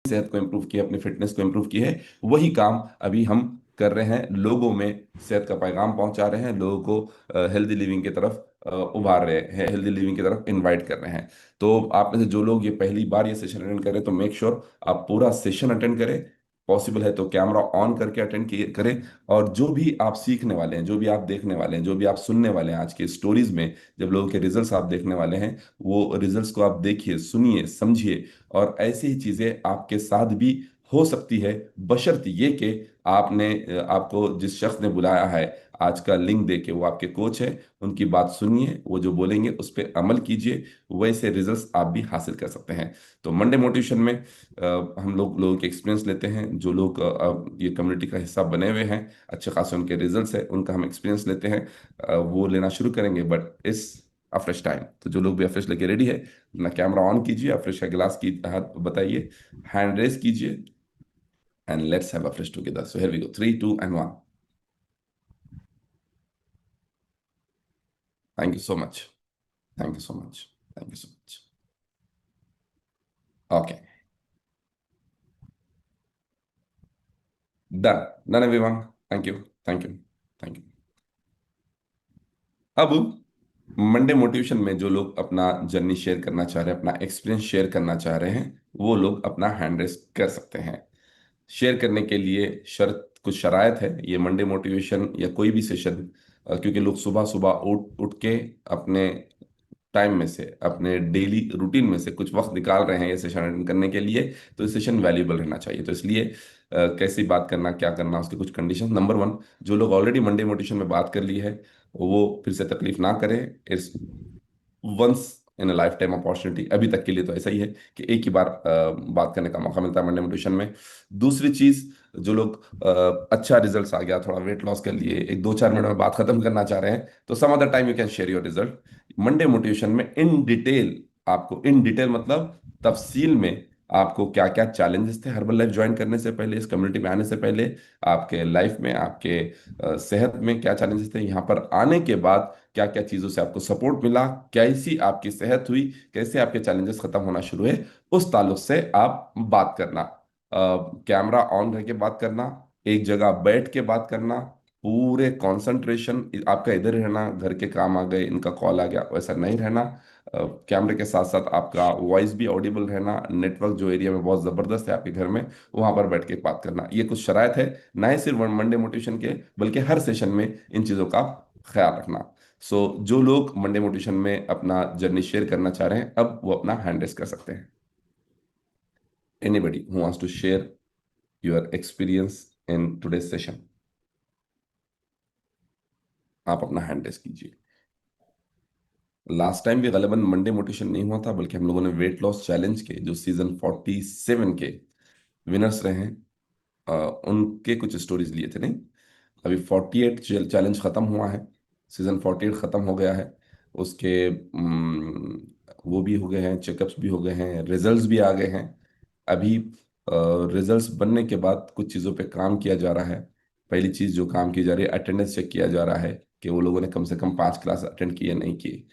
सेहत को इम्प्रूव किया, अपनी फिटनेस को इम्प्रूव की है, वही काम अभी हम कर रहे हैं। लोगों में सेहत का पैगाम पहुंचा रहे हैं, लोगों को हेल्दी लिविंग की तरफ उभार रहे हैं, हेल्दी लिविंग की तरफ इनवाइट कर रहे हैं। तो आप में से जो लोग ये पहली बार ये सेशन अटेंड करें तो मेक श्योर आप पूरा सेशन अटेंड करें। पॉसिबल है तो कैमरा ऑन करके अटेंड करें। और जो भी आप सीखने वाले हैं, जो भी आप देखने वाले हैं, जो भी आप सुनने वाले हैं आज के स्टोरीज में, जब लोगों के रिजल्ट्स आप देखने वाले हैं, वो रिजल्ट्स को आप देखिए, सुनिए, समझिए। और ऐसी ही चीजें आपके साथ भी हो सकती है, बशर्ते ये कि आपको जिस शख्स ने बुलाया है आज का लिंक देके, वो आपके कोच है, उनकी बात सुनिए, वो जो बोलेंगे उस पर अमल कीजिए, वैसे रिजल्ट्स आप भी हासिल कर सकते हैं। तो मंडे मोटिवेशन में हम लोगों के एक्सपीरियंस लेते हैं। जो लोग ये कम्युनिटी का हिस्सा बने हुए हैं, अच्छे खासे उनके रिजल्ट्स है, उनका हम एक्सपीरियंस लेते हैं। वो लेना शुरू करेंगे, बट इस अफ्रेश टाइम। तो जो लोग भी अफ्रेश लेके रेडी है, अपना कैमरा ऑन कीजिए, अफ्रेश का गिलास की हाथ बताइए, हैंड रेस कीजिए, and let's have afresh together. So here we go, 3 2 and 1। Thank you so much. Thank you so much. Thank you so much. Okay, done. Done everyone. Thank you. Thank you. Thank you. अब Monday motivation में जो लोग अपना journey share करना चाह रहे हैं, अपना एक्सपीरियंस शेयर करना चाह रहे हैं, वो लोग अपना हैंड रेस कर सकते हैं। शेयर करने के लिए शर्त, कुछ शरायत है। ये मंडे मोटिवेशन या कोई भी सेशन, क्योंकि लोग सुबह सुबह उठ उठ के अपने टाइम में से, अपने डेली रूटीन में से कुछ वक्त निकाल रहे हैं ये सेशन अटेंड करने के लिए, तो ये सेशन वैल्यूएबल रहना चाहिए। तो इसलिए कैसी बात करना, क्या करना, उसके कुछ कंडीशन। नंबर वन, जो लोग ऑलरेडी मंडे मोटिवेशन में बात कर ली है, वो फिर से तकलीफ ना करें। It's once in a life time opportunity. अभी तक के लिए तो ऐसा ही है कि एक ही बार बात करने का मौका मिलता है मंडे मोटिवेशन में। दूसरी चीज, जो लोग अच्छा रिजल्ट्स आ गया, थोड़ा वेट लॉस कर लिए, एक 2 4 मिनट में बात खत्म करना चाह रहे हैं, तो some other time you can share your result. Monday motivation में इन डिटेल, आपको इन डिटेल मतलब तफसील में, आपको क्या क्या चैलेंजेस थे हर्बल लाइफ ज्वाइन करने से पहले, इस कम्युनिटी में आने से पहले, आपके लाइफ में, आपके सेहत में क्या चैलेंजेस थे, यहाँ पर आने के बाद क्या क्या चीज़ों से आपको सपोर्ट मिला, कैसी आपकी सेहत हुई, कैसे आपके चैलेंजेस खत्म होना शुरू हुए, उस ताल्लुक से आप बात करना। कैमरा ऑन रह के बात करना, एक जगह बैठ के बात करना, पूरे कंसंट्रेशन आपका इधर ही रहना। घर के काम आ गए, इनका कॉल आ गया, वैसा नहीं रहना। कैमरे के साथ साथ आपका वॉइस भी ऑडिबल रहना। नेटवर्क जो एरिया में बहुत ज़बरदस्त है आपके घर में, वहां पर बैठ के बात करना। ये कुछ शराइत है, ना ही सिर्फ मंडे मोटिवेशन के, बल्कि हर सेशन में इन चीज़ों का ख्याल रखना। सो जो लोग मंडे मोटिवेशन में अपना जर्नी शेयर करना चाह रहे हैं, अब वो अपना हैंड रेस कर सकते हैं। Anybody who wants to share your experience in today's session, आप अपना हैंड रेस कीजिए। लास्ट टाइम भी गलबन मंडे मोटिवेशन नहीं हुआ था, बल्कि हम लोगों ने वेट लॉस चैलेंज के जो सीजन 47 के विनर्स रहे हैं, उनके कुछ स्टोरीज लिए थे। नहीं, अभी 48 चैलेंज खत्म हुआ है, सीजन 48 खत्म हो गया है। उसके वो भी हो गए हैं, चेकअप्स भी हो गए हैं, रिजल्ट्स भी आ गए हैं। अभी रिजल्ट्स बनने के बाद कुछ चीज़ों पे काम किया जा रहा है। पहली चीज़ जो काम की जा रही है, अटेंडेंस चेक किया जा रहा है कि वो लोगों ने कम से कम 5 क्लास अटेंड किए, नहीं किए।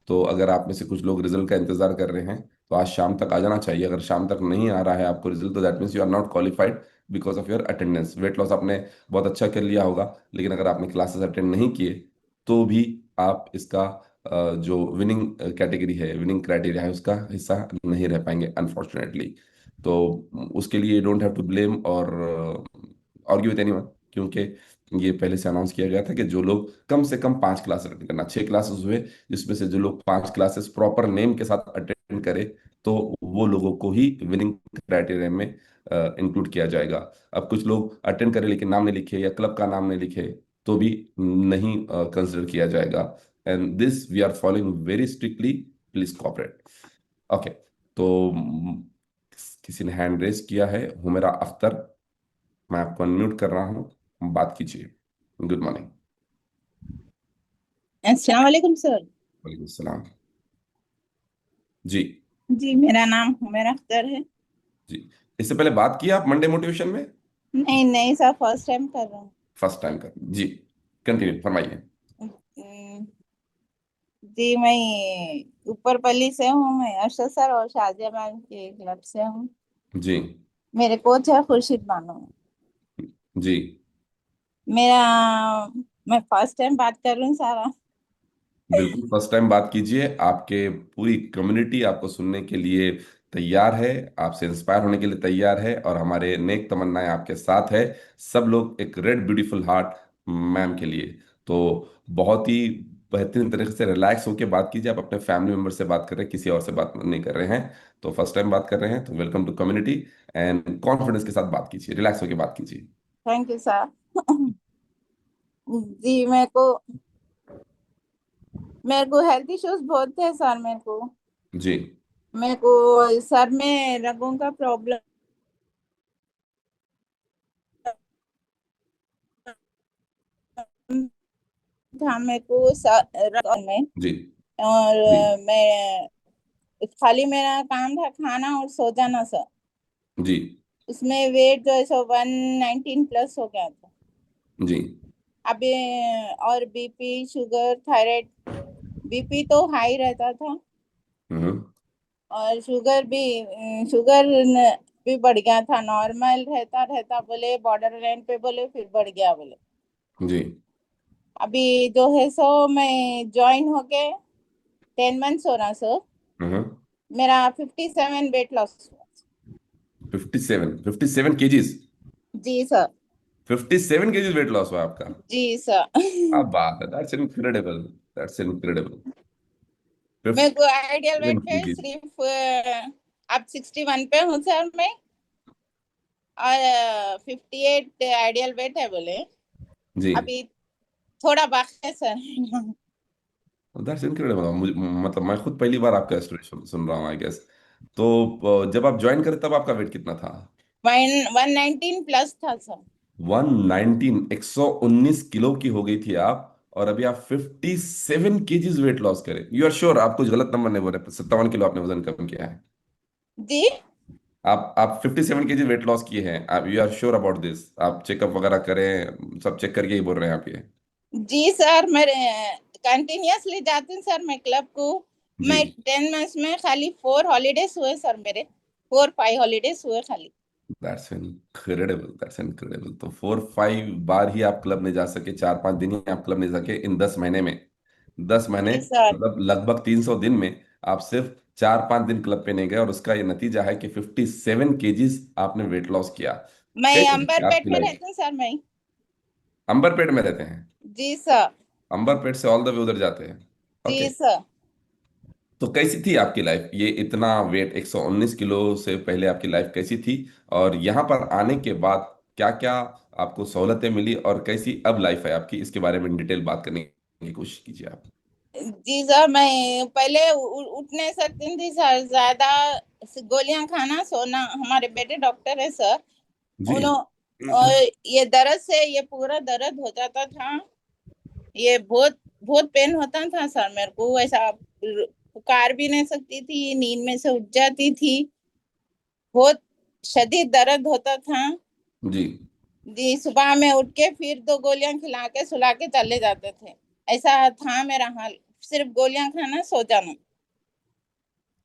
तो अगर आप में से कुछ लोग रिजल्ट का इंतजार कर रहे हैं, तो आज शाम तक आ जाना चाहिए। अगर शाम तक नहीं आ रहा है आपको रिजल्ट, तो that means you are not qualified because of your attendance. Weight loss आपने बहुत अच्छा कर लिया होगा, लेकिन अगर आपने क्लासेस अटेंड नहीं किए, तो भी आप इसका जो विनिंग कैटेगरी है, विनिंग क्राइटेरिया है, उसका हिस्सा नहीं रह पाएंगे अनफॉर्चुनेटली। तो उसके लिए you don't have to blame और आर्ग्यू विद एनीवन, क्योंकि ये पहले से अनाउंस किया गया था कि जो लोग कम से कम 5 क्लास अटेंड करना, 6 क्लासेस हुए, जिसमें से जो लोग 5 क्लासेस प्रॉपर नेम के साथ अटेंड करे, तो वो लोगों को ही विनिंग क्राइटेरिया में इंक्लूड किया जाएगा। अब कुछ लोग अटेंड करें लेकिन नाम नहीं लिखे, या क्लब का नाम नहीं लिखे, तो भी नहीं कंसिडर किया जाएगा। And this we are following very strictly, please cooperate. Okay. तो किसी ने हैंड रेस किया है, हुमेरा अख्तर। मैं आपको अनम्यूट कर रहा हूँ, बात कीजिए। Good morning. अस्सलाम वालेकुम सर। वालेकुम सलाम। जी। जी, मेरा नाम हुमैरा अख्तर है। जी, इससे पहले बात की आप मंडे मोटिवेशन में? नहीं नहीं सर, फर्स्ट टाइम कर रहा हूँ। फर्स्ट टाइम कर, जी। कंटिन्यू फरमाइए। अम्म, जी, मैं ऊपर पल्ली से हूँ। मैं अरशद सर और शाजिया मैम के क्लब से हूँ। जी। मेरे कोच है खुर्शीद बानो। जी। मेरा मैं फर्स्ट टाइम बात कर रही हूँ सारा। बिल्कुल फर्स्ट टाइम बात कीजिए, आपके पूरी कम्युनिटी आपको सुनने के लिए तैयार है, आपसे इंस्पायर होने के लिए तैयार है, और हमारे नेक तमन्नाएं आपके साथ है। सब लोग एक रेड ब्यूटीफुल हार्ट मैम के लिए। तो बहुत ही बेहतरीन तरीके से रिलैक्स होकर बात कीजिए। आप अपने फैमिली मेंबर से बात कर रहे हैं, किसी और से बात नहीं कर रहे हैं। तो फर्स्ट टाइम बात कर रहे हैं, तो welcome to community. And confidence के साथ बात कीजिए, रिलैक्स होकर बात कीजिए। Thank you sir. जी मेरे को हेल्थ इश्यूज बहुत थे सर। जी। मेरे को सर में रगों का प्रॉब्लम था। मेरे को रगों में जी। और जी। मैं खाली मेरा काम था खाना और सो जाना सर। जी। उसमें वेट जो है सो 119 प्लस हो गया था जी। अभी। और बीपी शुगर थायराइड, बीपी तो हाई रहता था हम्म। और शुगर भी बढ़ गया था। नॉर्मल रहता रहता बोले बॉर्डर लाइन पे बोले फिर बढ़ गया बोले। जी। अभी जो है सो मैं ज्वाइन होके 10 मंथ्स हो रहा सर। हम्म। मेरा 57 वेट लॉस हुआ। 57 केजीज। जी सर। 57 केजीज वेट लॉस हुआ आपका? जी सर। क्या बात है, दैट्स इनक्रेडिबल। That's incredible. मेरे को फिफ्टी आइडियल वेट सेवन पे केजीज सिर्फ अब 61 पे हूँ सर मैं। और 58 आइडियल वेट है बोले। जी। अभी थोड़ा बाकी है सर। That's incredible. मुझे मतलब मैं खुद पहली बार आपका स्टोरी सुन रहा हूँ, आई गेस। तो जब आप ज्वाइन करे तब आपका वेट कितना था? 119 प्लस था सर। 119, 119 किलो की हो गई थी आप, और अभी आप 57 केजीज वेट लॉस करें। You are sure? आप कुछ गलत नंबर नहीं बोल रहे? 57 किलो आपने वजन कम किया है? जी। आप 57 केजी वेट लॉस किए हैं? आप you are sure about this? आप चेकअप वगैरह करें, सब चेक करके ही बोल रहे हैं आप ये? जी सर मैं कंटिन्यूअसली जाती हूँ सर मैं क्लब को। जी। मैं 10 मंथ्स में खाली 4 हॉलीडेज हुए सर मेरे। 4 5 हॉलीडेज हुए खाली। That's incredible, that's incredible. तो 4 5 बार ही आप क्लब नहीं जा सके, 4 5 दिन ही आप क्लब नहीं सके इन 10 महीने में। 10 महीने जी सर। मतलब लगभग 300 दिन में आप सिर्फ 4 5 दिन क्लब पे नहीं गए, और उसका ये नतीजा है कि 57 केजीज आपने वेट लॉस किया। मैं कैसी थी अंबरपेट आपकी में लाइफ? रहती हूँ सर मैं। अंबरपेट में रहते हैं? जी सर। अंबरपेट से ऑल द वे उधर जाते हैं? जी ओके। सर। तो कैसी थी आपकी लाइफ? ये इतना वेट, 119 किलो से पहले आपकी लाइफ कैसी थी? और यहाँ पर आने के बाद क्या क्या आपको सहूलतें मिली, और कैसी अब लाइफ है आपकी, इसके बारे में डिटेल बात करने की कोशिश कीजिए आप। जी सर मैं पहले उठ नहीं सकती थी सर ज्यादा। गोलियां खाना सोना। हमारे बेटे डॉक्टर है सर। जी। उन्होंने और ये दर्द से ये पूरा दर्द हो जाता था। ये बहुत बहुत पेन होता था सर मेरे को ऐसा। पुकार भी नहीं सकती थी, नींद में से उठ जाती थी। बहुत शदीद दर्द होता था। जी। जी सुबह में उठ के फिर 2 गोलियां खिला के सुला के चले जाते थे। ऐसा था मेरा हाल। सिर्फ गोलियां खाना सो जाना।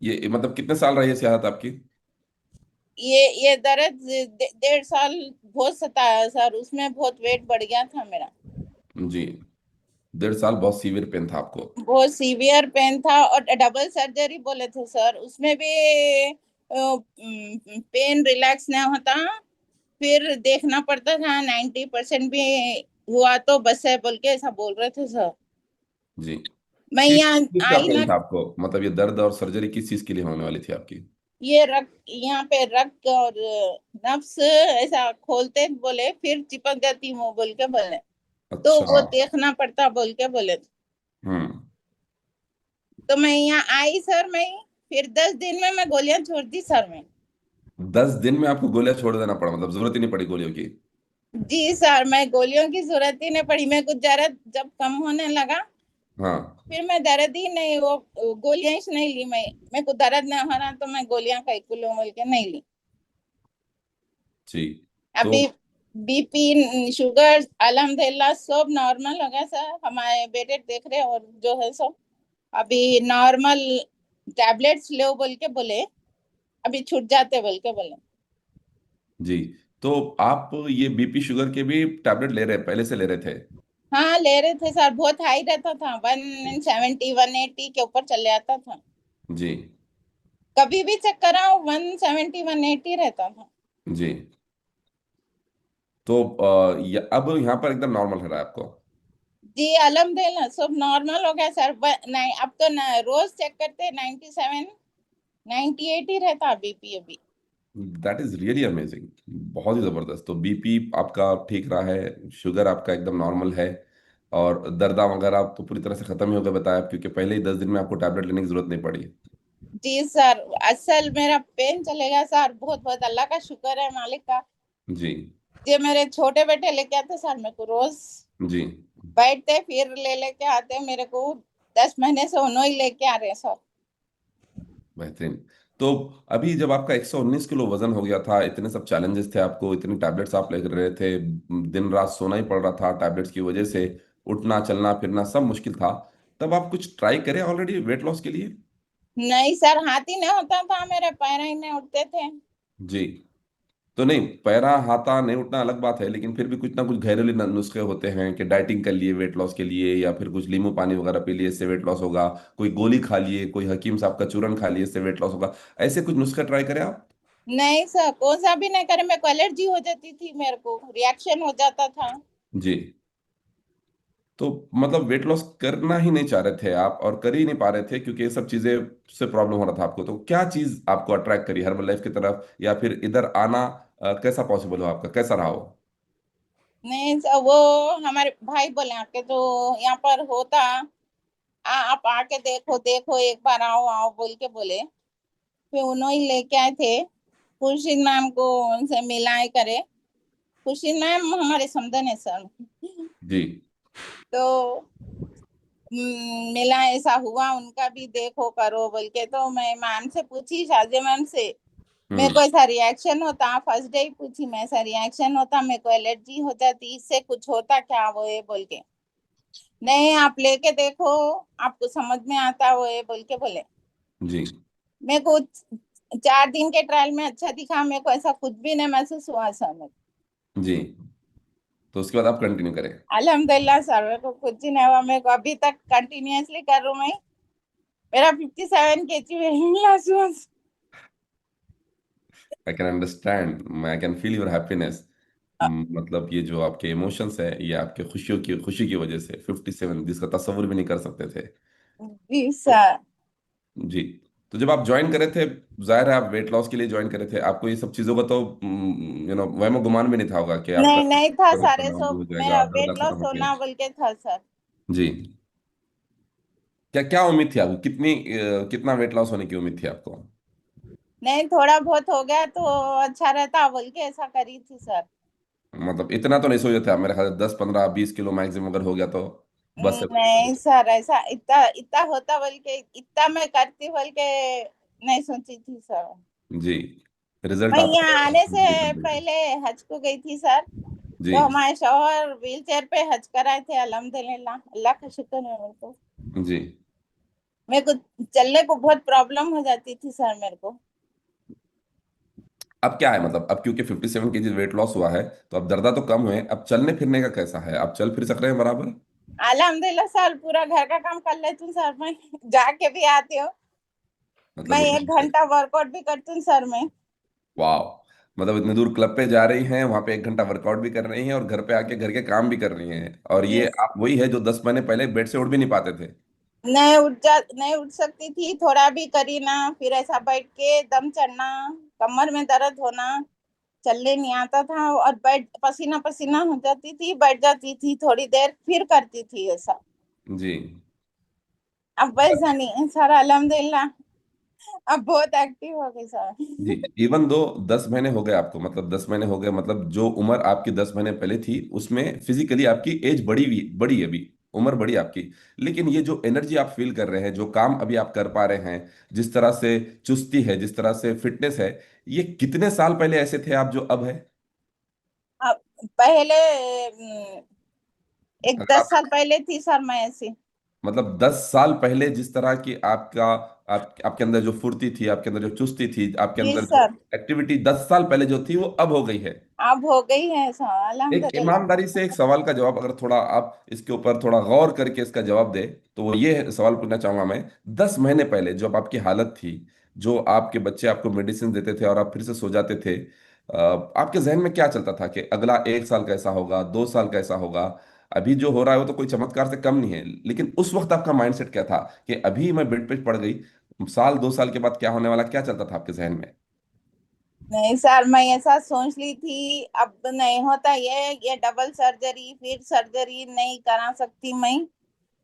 ये मतलब कितने साल रही है सेहत आपकी? ये दर्द 1.5 साल बहुत सताया सर। उसमें बहुत वेट बढ़ गया था मेरा। जी। 1.5 साल बहुत सीवियर पेन था आपको? बहुत सीवियर पेन था और डबल सर्जरी बोले थे सर। उसमें भी पेन रिलैक्स नहीं होता। फिर देखना पड़ता था 90% भी हुआ तो बस है बोल के ऐसा बोल रहे थे सर। जी। मैं किस यहाँ चीज का आई पेन ना। था आपको? मतलब ये दर्द और सर्जरी किस चीज के लिए होने वाली थी आपकी? ये रक्त यहाँ पे रक्त और नफ्स ऐसा खोलते बोले फिर चिपक जाती हूँ बोल के बोले। तो अच्छा। वो देखना पड़ता बोल के बोले। हम्म। तो मैं यहाँ आई सर मैं। फिर 10 दिन में मैं गोलियां छोड़ दी सर मैं। 10 दिन में आपको गोलियां छोड़ देना पड़ा? मतलब जरूरत ही नहीं पड़ी गोलियों की? जी सर मैं गोलियों की जरूरत ही नहीं पड़ी। मैं कुछ दर्द जब कम होने लगा हाँ। फिर मैं दर्द ही नहीं वो गोलियां ही नहीं ली मैं। मेरे को दर्द नहीं हो रहा तो मैं गोलियां कई किलो बोल के नहीं ली। जी। तो अभी बीपी शुगर अल्हम्दुलिल्लाह सब नॉर्मल हो गया सर। हमारे बेटे देख रहे और जो है सब अभी नॉर्मल टैबलेट्स लो बोल के बोले। अभी छूट जाते बोल के बोले। जी। तो आप ये बीपी शुगर के भी टैबलेट ले रहे पहले से ले रहे थे? हाँ ले रहे थे सर, बहुत हाई रहता था, 170 180 के ऊपर चले आता था। जी। कभी भी चेक कराओ 170 180 रहता था। जी। तो अब यहाँ पर एकदम नॉर्मल है रहा है आपको? जी अल्हम्दुलिल्लाह सब नॉर्मल हो गया सर। नहीं अब तो रोज चेक करते 97 98 ही रहता बीपी अभी। That is really amazing. बहुत ही जबरदस्त। तो बीपी आपका ठीक रहा है, शुगर आपका एकदम नॉर्मल है, और दर्दा वगैरह आप तो पूरी तरह से खत्म ही हो गए बताया आप, क्योंकि पहले ही 10 दिन में आपको टैबलेट लेने की जरूरत नहीं पड़ी। जी सर, असल मेरा पेन चलेगा सर, बहुत बहुत अल्लाह का शुक्र है, मालिक का। जी। ये मेरे छोटे बेटे लेके आते सर मेरे को रोज, जी। बैठते फिर ले लेके आते मेरे को। 10 महीने से उन्हों ही लेके आ रहे हैं सर। बेहतरीन। तो अभी जब आपका 119 किलो वजन हो गया था, इतने सब चैलेंजेस थे आपको, इतनी टैबलेट्स आप ले रहे थे, दिन रात सोना ही पड़ रहा था टैबलेट्स की वजह से, उठना चलना फिरना सब मुश्किल था, तब आप कुछ ट्राई करें ऑलरेडी वेट लॉस के लिए? नहीं सर, हाथ ही नहीं होता था, मेरे पैर ही नहीं उठते थे। जी। तो नहीं, पैरा हाथा नहीं उठना अलग बात है, लेकिन फिर भी कुछ ना कुछ घरेलू नुस्खे होते हैं कि डाइटिंग कर लिए वेट लॉस के लिए, या फिर कुछ नींबू पानी वगैरह पी लिए इससे वेट लॉस होगा, कोई गोली खा लिए, कोई हकीम साहब का चूरन खा लिए इससे वेट लॉस होगा। ऐसे कुछ नुस्खे ट्राई करें आप। नहीं सर, कौन सा भी नहीं करे, मेरे को एलर्जी हो जाती थी, मेरे को रिएक्शन हो जाता था। जी। तो मतलब वेट लॉस करना ही नहीं चाह रहे थे आप, और कर ही नहीं पा रहे थे क्योंकि ये सब चीजें से प्रॉब्लम हो रहा था आपको। तो क्या चीज आपको अट्रैक्ट करी हर्बल लाइफ की तरफ, या फिर इधर आना कैसा पॉसिबल हो आपका, कैसा रहा हो? नहीं सर, वो हमारे भाई बोले आके तो यहाँ पर होता, आप आके देखो देखो, एक बार आओ आओ बोल के बोले। फिर उन्होंने ही लेके आए थे, खुर्शीद मैम को, उनसे मिलाए करे। खुर्शीद मैम हमारे समधन है सर। जी। तो मिला, ऐसा हुआ उनका भी देखो करो बोल के, तो मैं मैम से पूछी, शाजिया मैम से, मेरे हम्म। को ऐसा रिएक्शन होता, फर्स्ट डे ही पूछी मैं, ऐसा रिएक्शन होता, मेरे को एलर्जी हो जाती, इससे कुछ होता क्या वो है बोल के। नहीं आप लेके देखो, आपको समझ में आता वो है बोल के बोले। जी। मेरे को 4 दिन के ट्रायल में अच्छा दिखा, मेरे को ऐसा कुछ भी नहीं महसूस हुआ सर मेरे जी। तो उसके बाद आप कंटिन्यू करें। को। अल्हम्दुलिल्लाह सर, मेरे को कुछ ही नहीं हुआ, मेरे को अभी तक कंटिन्यूअसली कर रहा हूँ मैं। मेरा 57 kg वेट लॉस हुआ। I can understand, I can feel your happiness. मतलब ये जो आपके इमोशंस है, ये आपके खुशियों की खुशी की वजह से 57, जिसका तस्वुर भी नहीं कर सकते थे। जी तो सर। जी। तो जब आप ज्वाइन करे थे, जाहिर है आप वेट लॉस के लिए ज्वाइन करे थे, आपको ये सब चीज़ों का तो वहम गुमान भी नहीं था होगा कि आपका नहीं नहीं था शुगर सर, नॉर्मल सो हो मेरा जाएगा, दर्द वेट खत्म लॉस हो गया। होना बोल के था सर। जी। क्या क्या उम्मीद थी आपको, कितना वेट लॉस होने की उम्मीद थी आपको? नहीं थोड़ा बहुत हो गया तो अच्छा रहता बोल के ऐसा करी थी सर। मतलब इतना तो नहीं सोचे थे आप, मेरे ख्याल से 10 15 20 किलो मैक्सिमम अगर हो गया तो बस है। नहीं सर, ऐसा इतना इतना होता बोल के, इतना मैं करती बोल के नहीं सोची थी सर। जी। रिजल्ट मैं आता यहाँ है आने से automatically। पहले हज को गई थी सर। जी। तो हमारे शौहर व्हील चेयर पे हज कराए थे, अल्हम्दुलिल्लाह, अल्लाह का शुक्र है मेरे को। जी। मेरे को चलने को बहुत प्रॉब्लम हो जाती थी सर मेरे को। अब क्या है, मतलब अब क्योंकि 57 केजी वेट लॉस हुआ है, तो अब दर्दा तो कम हुए, अब चलने फिरने का कैसा है, आप चल फिर सक रहे हैं बराबर? अल्हम्दुलिल्लाह सर, पूरा घर का काम कर लेती हूँ सर मैं। जाके भी आती हूँ। मतलब मैं इतने, 1 घंटा वर्कआउट भी करती हूँ सर मैं। वाह। मतलब इतने दूर क्लब पे जा रही हैं, वहां पे 1 घंटा वर्कआउट भी कर रही हैं, और घर पे आके घर के काम भी कर रही हैं, और जी। ये आप वही है जो 10 महीने पहले बेड से उठ भी नहीं पाते थे। नहीं उठ सकती थी, थोड़ा भी करी ना, फिर ऐसा बैठ के दम चढ़ना, कमर में दर्द होना, चलने नहीं आता था, और बैठ पसीना पसीना हो जाती थी, बैठ जाती थी थोड़ी देर फिर करती थी ऐसा। जी। अब वैसा नहीं है सर, अल्हम्दुलिल्लाह, अब बहुत एक्टिव हो गई सर। जी। इवन दो 10 महीने हो गए आपको, मतलब 10 महीने हो गए, मतलब जो उम्र आपकी 10 महीने पहले थी उसमें फिजिकली आपकी एज बड़ी हुई, बड़ी है अभी, उम्र बड़ी आपकी, लेकिन ये जो एनर्जी आप फील कर रहे हैं, जो काम अभी आप कर पा रहे हैं, जिस तरह से चुस्ती है, जिस तरह से फिटनेस है, ये कितने साल पहले ऐसे थे आप जो अब है? अब पहले एक अगर 10 साल आप, पहले थी सर मैं ऐसी। मतलब 10 साल पहले जिस तरह की आपका आप आपके अंदर जो फुर्ती थी, आपके अंदर जो चुस्ती थी, आपके जी अंदर जो सर। एक्टिविटी 10 साल पहले जो थी वो अब हो गई है। अब हो गई है सर, एक अल्हम्दुलिल्लाह। ईमानदारी से एक सवाल का जवाब, अगर थोड़ा आप इसके ऊपर थोड़ा गौर करके इसका जवाब दे, तो वो ये सवाल पूछना चाहूंगा मैं। 10 महीने पहले जब आपकी हालत थी, जो आपके बच्चे आपको मेडिसिन देते थे और आप फिर से सो जाते थे, आपके जहन में क्या चलता था कि अगला 1 साल कैसा होगा, 2 साल कैसा होगा? अभी जो हो रहा है वो तो कोई चमत्कार से कम नहीं है, लेकिन उस वक्त आपका माइंडसेट क्या था कि अभी मैं बेड पे पड़ गई, साल 2 साल के बाद क्या होने वाला, क्या चलता था आपके जहन में? नहीं सर, मैं ऐसा सोच ली थी अब नहीं होता ये डबल सर्जरी, फिर सर्जरी नहीं करा सकती मैं।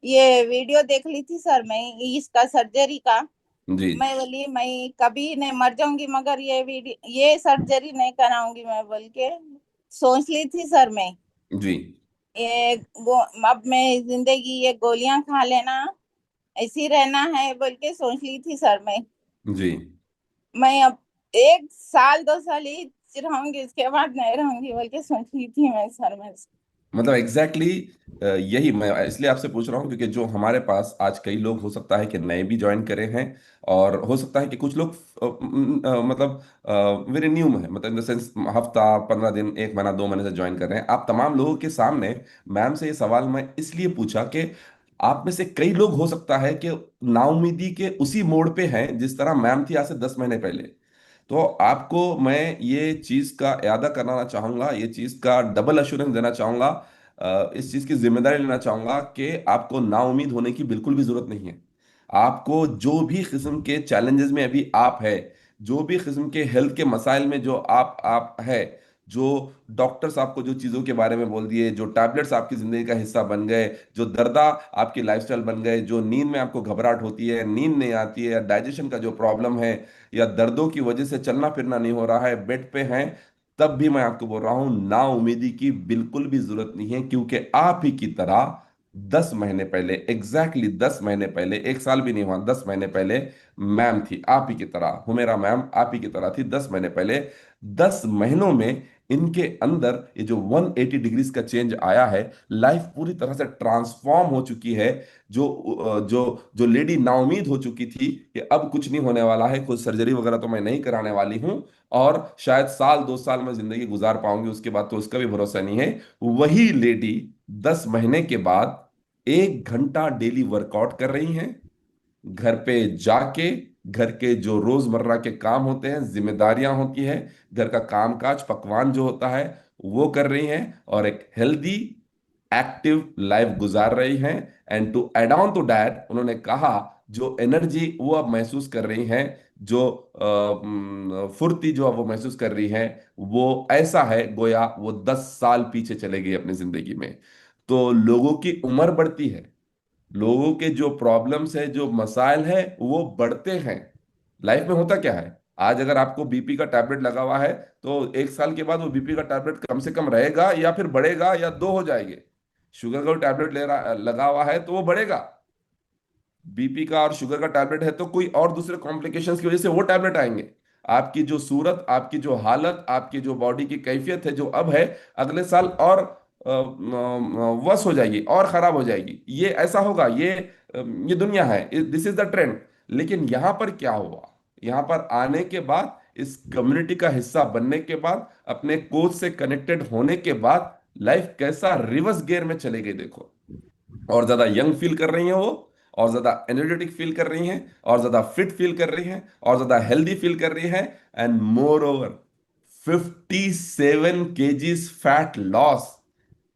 ये वीडियो देख ली थी सर मैं इसका सर्जरी का। जी। मैं बोली मैं कभी नहीं मर जाऊंगी मगर ये वीडियो ये सर्जरी नहीं कराऊंगी मैं बोल के सोच ली थी सर मैं। जी। ये अब मैं जिंदगी ये गोलियां खा लेना, ऐसी रहना है बोल के सोच ली थी सर मैं। जी। मैं अब 1 साल 2 साल ही रहूंगी, इसके बाद नहीं रहूंगी बोल के सोच ली थी मैं सर में। मतलब एग्जैक्टली यही मैं इसलिए आपसे पूछ रहा हूँ, क्योंकि जो हमारे पास आज कई लोग हो सकता है कि नए भी ज्वाइन करे हैं, और हो सकता है कि कुछ लोग मतलब वेरी न्यू में है, मतलब इन द सेंस हफ्ता 15 दिन 1 महीना 2 महीने से ज्वाइन कर रहे हैं। आप तमाम लोगों के सामने मैम से ये सवाल मैं इसलिए पूछा कि आप में से कई लोग हो सकता है कि नाउमीदी के उसी मोड़ पे हैं जिस तरह मैम थी आज से 10 महीने पहले। तो आपको मैं ये चीज़ का इरादा कराना चाहूँगा, ये चीज़ का डबल अश्योरेंस देना चाहूँगा, इस चीज़ की जिम्मेदारी लेना चाहूँगा कि आपको नाउमीद होने की बिल्कुल भी ज़रूरत नहीं है। आपको जो भी किस्म के चैलेंजेस में अभी आप है, जो भी किस्म के हेल्थ के मसाइल में जो आप है, जो डॉक्टर्स आपको जो चीज़ों के बारे में बोल दिए, जो टैबलेट्स आपकी ज़िंदगी का हिस्सा बन गए, जो दर्दा आपकी लाइफस्टाइल बन गए, जो नींद में आपको घबराहट होती है, नींद नहीं आती है, या डाइजेशन का जो प्रॉब्लम है, या दर्दों की वजह से चलना फिरना नहीं हो रहा है, बेड पे हैं, तब भी मैं आपको बोल रहा हूं ना उम्मीदी की बिल्कुल भी जरूरत नहीं है, क्योंकि आप ही की तरह 10 महीने पहले, एग्जैक्टली 10 महीने पहले, 1 साल भी नहीं हुआ, 10 महीने पहले मैम थी आप ही की तरह, हुमेरा मैम आप ही की तरह थी 10 महीने पहले। 10 महीनों में इनके अंदर ये जो 180 डिग्रीज का चेंज आया है, लाइफ पूरी तरह से ट्रांसफॉर्म हो चुकी है। जो जो जो लेडी नाउमीद हो चुकी थी कि अब कुछ नहीं होने वाला है, कुछ सर्जरी वगैरह तो मैं नहीं कराने वाली हूं, और शायद साल 2 साल में जिंदगी गुजार पाऊंगी, उसके बाद तो उसका भी भरोसा नहीं है, वही लेडी 10 महीने के बाद 1 घंटा डेली वर्कआउट कर रही हैं, घर पे जाके घर के जो रोजमर्रा के काम होते हैं, जिम्मेदारियां होती हैं, घर का कामकाज पकवान जो होता है वो कर रही हैं, और एक हेल्दी एक्टिव लाइफ गुजार रही हैं। And to add on to that, उन्होंने कहा जो एनर्जी वो अब महसूस कर रही हैं, जो फुर्ती जो अब वो महसूस कर रही हैं, वो ऐसा है गोया वो 10 साल पीछे चले गई अपनी जिंदगी में। तो लोगों की उम्र बढ़ती है, लोगों के जो प्रॉब्लम्स है, जो मसाइल है, वो बढ़ते हैं। लाइफ में होता क्या है, आज अगर आपको बीपी का टैबलेट लगा हुआ है, तो 1 साल के बाद वो बीपी का टैबलेट कम से कम रहेगा, या फिर बढ़ेगा, या दो हो जाएंगे। शुगर का टैबलेट ले रहा लगा हुआ है तो वो बढ़ेगा, बीपी का और शुगर का टैबलेट है तो कोई और दूसरे कॉम्प्लिकेशंस की वजह से वो टैबलेट आएंगे। आपकी जो सूरत, आपकी जो हालत, आपकी जो बॉडी की कैफियत है जो अब है, अगले साल और वर्स हो जाएगी और खराब हो जाएगी। ये ऐसा होगा, ये दुनिया है, दिस इज द ट्रेंड। लेकिन यहाँ पर क्या हुआ, यहाँ पर आने के बाद, इस कम्युनिटी का हिस्सा बनने के बाद, अपने कोच से कनेक्टेड होने के बाद, लाइफ कैसा रिवर्स गियर में चले गई देखो। और ज्यादा यंग फील कर रही हैं वो, और ज्यादा एनर्जेटिक फील कर रही हैं, और ज्यादा फिट फील कर रही हैं, और ज्यादा हेल्दी फील कर रही हैं। And more over 57 kgs fat loss,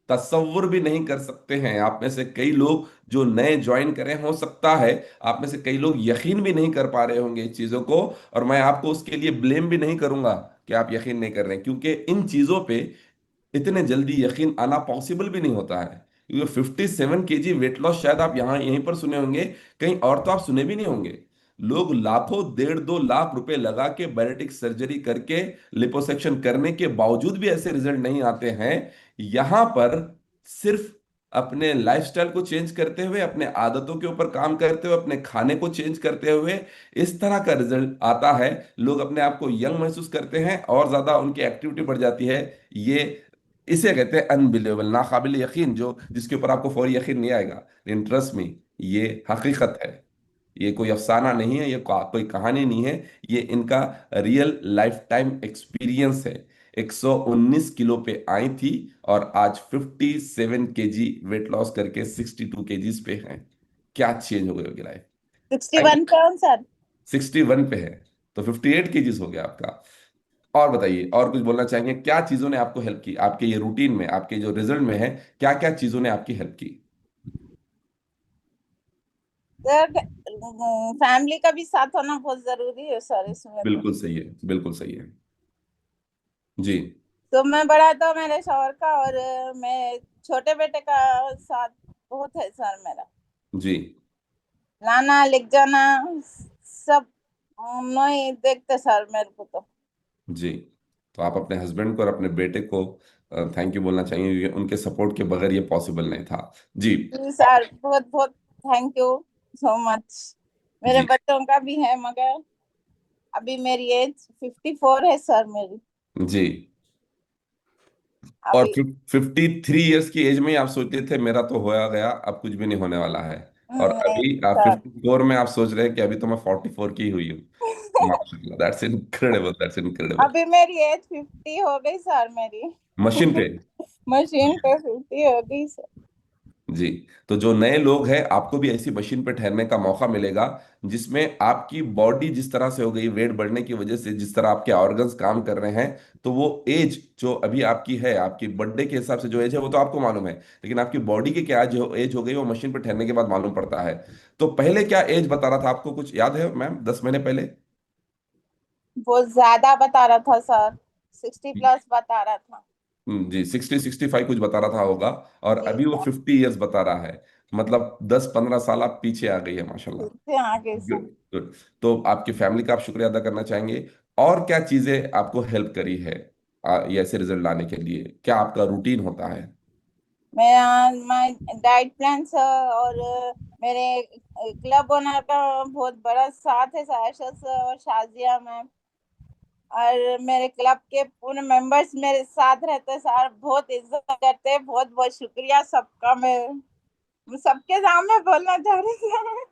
तस्वुर भी नहीं कर सकते हैं। आप में से कई लोग जो नए ज्वाइन करें, हो सकता है आप में से कई लोग यकीन भी नहीं कर पा रहे होंगे इस चीजों को, और मैं आपको उसके लिए ब्लेम भी नहीं करूंगा कि आप यकीन नहीं कर रहे हैं, क्योंकि इन चीजों पे इतने जल्दी यकीन आना पॉसिबल भी नहीं होता है। क्योंकि 57 kg वेट लॉस शायद आप यहाँ यहीं पर सुने होंगे, कहीं और तो आप सुने भी नहीं होंगे। लोग लाखों 1.5-2 लाख रुपए लगा के बैरेटिक सर्जरी करके, लिपोसेक्शन करने के बावजूद भी ऐसे रिजल्ट नहीं आते हैं। यहाँ पर सिर्फ अपने लाइफस्टाइल को चेंज करते हुए, अपने आदतों के ऊपर काम करते हुए, अपने खाने को चेंज करते हुए इस तरह का रिजल्ट आता है। लोग अपने आप को यंग महसूस करते हैं और ज्यादा उनकी एक्टिविटी बढ़ जाती है। ये इसे कहते हैं अनबिलीवेबल, नाकाबिल यकीन, जो जिसके ऊपर आपको फौरी यकीन नहीं आएगा, लेकिन ट्रस्ट मी, ये हकीकत है। ये कोई अफसाना नहीं है, ये कोई कहानी नहीं है, ये इनका रियल लाइफ टाइम एक्सपीरियंस है। 119 किलो पे आई थी और आज 57 केजी वेट लॉस करके 62 केजीज पे है। क्या चेंज हो गई होगी लाइफ। 61 pound sir. 61 पे है तो 58 केजीज हो गया आपका। और बताइए, और कुछ बोलना चाहेंगे? क्या चीजों ने आपको हेल्प की आपके ये रूटीन में, आपके जो रिजल्ट में है? क्या क्या चीजों ने आपकी हेल्प की? सर फैमिली का भी साथ होना बहुत जरूरी है सर इसमें तो। बिल्कुल सही है, बिल्कुल सही है। जी। तो मैं बड़ा था मेरे शौहर का, और मैं छोटे बेटे का साथ बहुत है सर मेरा। जी। लाना लिख जाना सब नहीं देखते सर मेरे को तो। जी। तो आप अपने हस्बैंड को और अपने बेटे को थैंक यू बोलना चाहिए, क्योंकि उनके सपोर्ट के बगैर ये पॉसिबल नहीं था। जी। जी सर, बहुत बहुत थैंक यू सो मच। मेरे जी। बच्चों का भी है, मगर अभी मेरी एज 54 है सर मेरी। जी। और अभी 53 ईयर्स की एज में ही आप सोचते थे मेरा तो होया गया, अब कुछ भी नहीं होने वाला है। और नहीं अभी आप सर। 54 में आप सोच रहे हैं कि अभी तो मैं 44 की हुई हूँ। माशाल्लाह, दैट्स इनक्रेडिबल, दैट्स इनक्रेडिबल। अभी मेरी एज 50 हो गई सर मेरी। मशीन पे। मशीन पे 50 हो गई सर। जी। तो जो नए लोग हैं, आपको भी ऐसी मशीन पे ठहरने का मौका मिलेगा, जिसमें आपकी बॉडी जिस तरह से हो गई वेट बढ़ने की वजह से, जिस तरह आपके ऑर्गन्स काम कर रहे हैं, तो वो एज जो अभी आपकी है, आपकी बर्थडे के हिसाब से जो एज है वो तो आपको मालूम है, लेकिन आपकी बॉडी की क्या जो एज हो गई वो मशीन पे ठहरने के बाद मालूम पड़ता है। तो पहले क्या एज बता रहा था आपको, कुछ याद है मैम, 10 महीने पहले? बहुत ज्यादा बता रहा था सर, 60+ बता रहा था। जी, 60-65 कुछ बता रहा था होगा। और जी अभी वो सर। 50 ईयर्स बता रहा है। मतलब 10-15 साल आप पीछे आ गई है, माशाल्लाह। इससे आगे सर। Good good. तो आपकी फैमिली का आप शुक्रिया अदा करना चाहेंगे। और क्या चीजें आपको हेल्प करी है ये ऐसे रिजल्ट लाने के लिए? क्या आपका रूटीन होता है? मेरा मैं डाइट प्लान सर, और मेरे क्लब ओनर का बहुत बड़ा साथ है, सायशा सर और शाजिया मैम। और मेरे क्लब के पूरे मेंबर्स मेरे साथ रहते हैं सर, बहुत इज्जत करते हैं। बहुत बहुत शुक्रिया सबका। मैं सबके सामने बोलना चाह रही हूँ।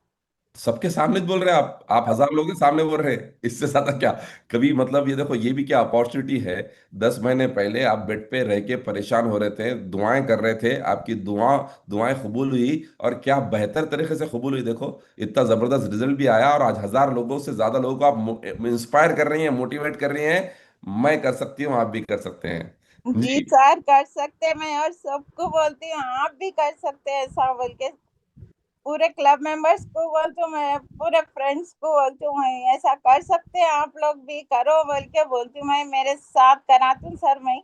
सबके सामने बोल रहे हैं आप 1000 लोगों के सामने बोल रहे हैं, इससे ज्यादा क्या? कभी मतलब ये देखो, ये भी क्या अपॉर्चुनिटी है। 10 महीने पहले आप बेड पे रह के परेशान हो रहे थे, दुआएं कर रहे थे, आपकी दुआएं कबूल हुई, और क्या बेहतर तरीके से कबूल हुई। देखो, इतना जबरदस्त रिजल्ट भी आया, और आज 1000 लोगों से ज्यादा लोगों को आप इंस्पायर कर रही हैं, मोटिवेट कर रही हैं। मैं कर सकती हूँ, आप भी कर सकते हैं। जी जी। सर, कर सकते हैं। मैं और सबको बोलती हूँ आप भी कर सकते हैं ऐसा बोल के। पूरे क्लब मेंबर्स को बोलती हूँ, मैं पूरे फ्रेंड्स को बोलती हूँ, मैं ऐसा कर सकते हैं आप लोग भी करो बोल के बोलती हूँ। मैं मेरे साथ कराती हूँ सर मैं।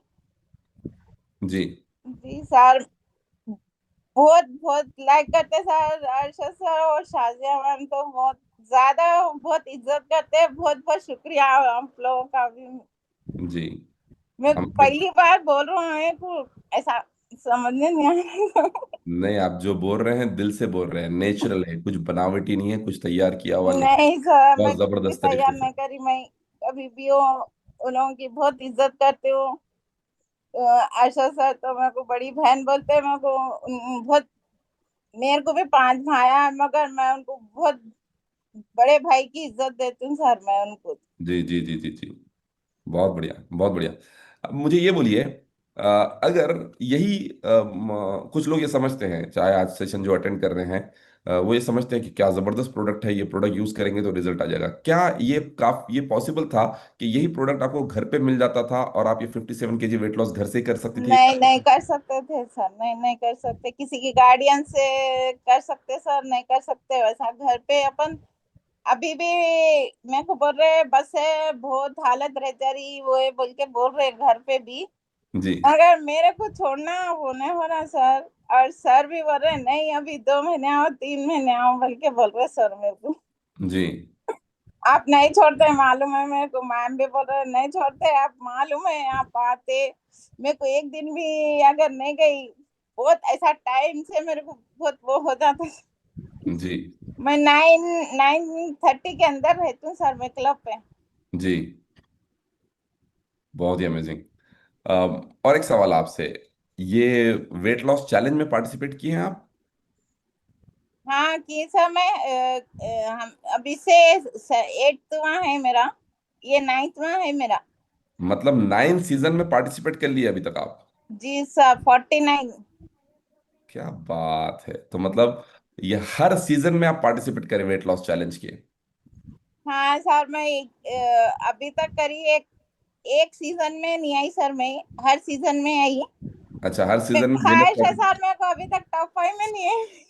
जी। जी सर, बहुत बहुत लाइक करते सर अर्शद सर और शाजिया मैम तो बहुत ज्यादा, बहुत इज्जत करते हैं। बहुत बहुत शुक्रिया आप लोगों का भी। जी। मैं हम पहली बार बोल रहा हूँ, मेरे को ऐसा समझने नहीं आ रहा। नहीं, आप जो बोल रहे हैं दिल से बोल रहे हैं, नेचुरल है, कुछ बनावटी नहीं है, कुछ तैयार किया हुआ नहीं। नहीं सर, मैं बहुत कुछ भी जबरदस्त तैयार तरीके नहीं से। करी। मैं कभी भी वो उन लोगों की बहुत इज्जत करती हूँ। आशा सर तो मेरे को बड़ी बहन बोलते हैं। मेरे को बहुत, मेरे को भी 5 भाई हैं, मगर मैं उनको बहुत बड़े भाई की इज्जत देती हूँ सर मैं उनको। जी जी जी जी जी। बहुत बढ़िया, बहुत बढ़िया। अब मुझे ये बोलिए, अगर यही कुछ लोग ये समझते हैं, चाहे आज सेशन जो अटेंड कर रहे हैं, वो ये समझते हैं कि क्या ज़बरदस्त प्रोडक्ट है, ये प्रोडक्ट यूज़ करेंगे तो रिजल्ट आ जाएगा। क्या ये पॉसिबल था कि यही प्रोडक्ट आपको घर पे मिल जाता था और आप ये 57 केजी वेट लॉस घर से ही कर सकती थी? नहीं नहीं कर सकते थे सर, नहीं नहीं कर सकते। किसी की गार्डियन से कर सकते सर, नहीं कर सकते वैसा घर पे अपन। अभी भी मेरे को बोल रहे बस है, बहुत हालत रह जा रही वो है बोल के बोल रहे घर पे भी। जी। अगर मेरे को छोड़ना वो नहीं हो रहा सर। और सर भी बोल रहे नहीं, अभी 2 महीने आओ, 3 महीने आओ बोल के बोल रहे सर मेरे को। जी। आप नहीं छोड़ते मालूम है मेरे को। मैम भी बोल रहे नहीं छोड़ते आप, मालूम है आप आते। मेरे को एक दिन भी अगर नहीं गई, बहुत ऐसा टाइम से मेरे को बहुत वो हो जाता। जी। मैं 9:30 के अंदर रहती हूँ सर मैं क्लब पे। जी। बहुत ही अमेजिंग। और एक सवाल आपसे, ये वेट लॉस चैलेंज में पार्टिसिपेट किए हैं आप? हाँ कि सर मैं हम अभी से 8वां है मेरा, ये 9वां है मेरा। मतलब 9 सीजन में पार्टिसिपेट कर लिया अभी तक आप? जी सर, 49। क्या बात है! तो मतलब ये हर सीजन में आप पार्टिसिपेट करें वेट लॉस चैलेंज के? हाँ सर, मैं अभी तक करी एक एक सीजन में नहीं आई सर, मैं हर सीजन में आई। अच्छा, हर सीजन में विनर ख्वाहिश है ट्रॉफी। सर मेरे को अभी तक टॉप 5 में नहीं है।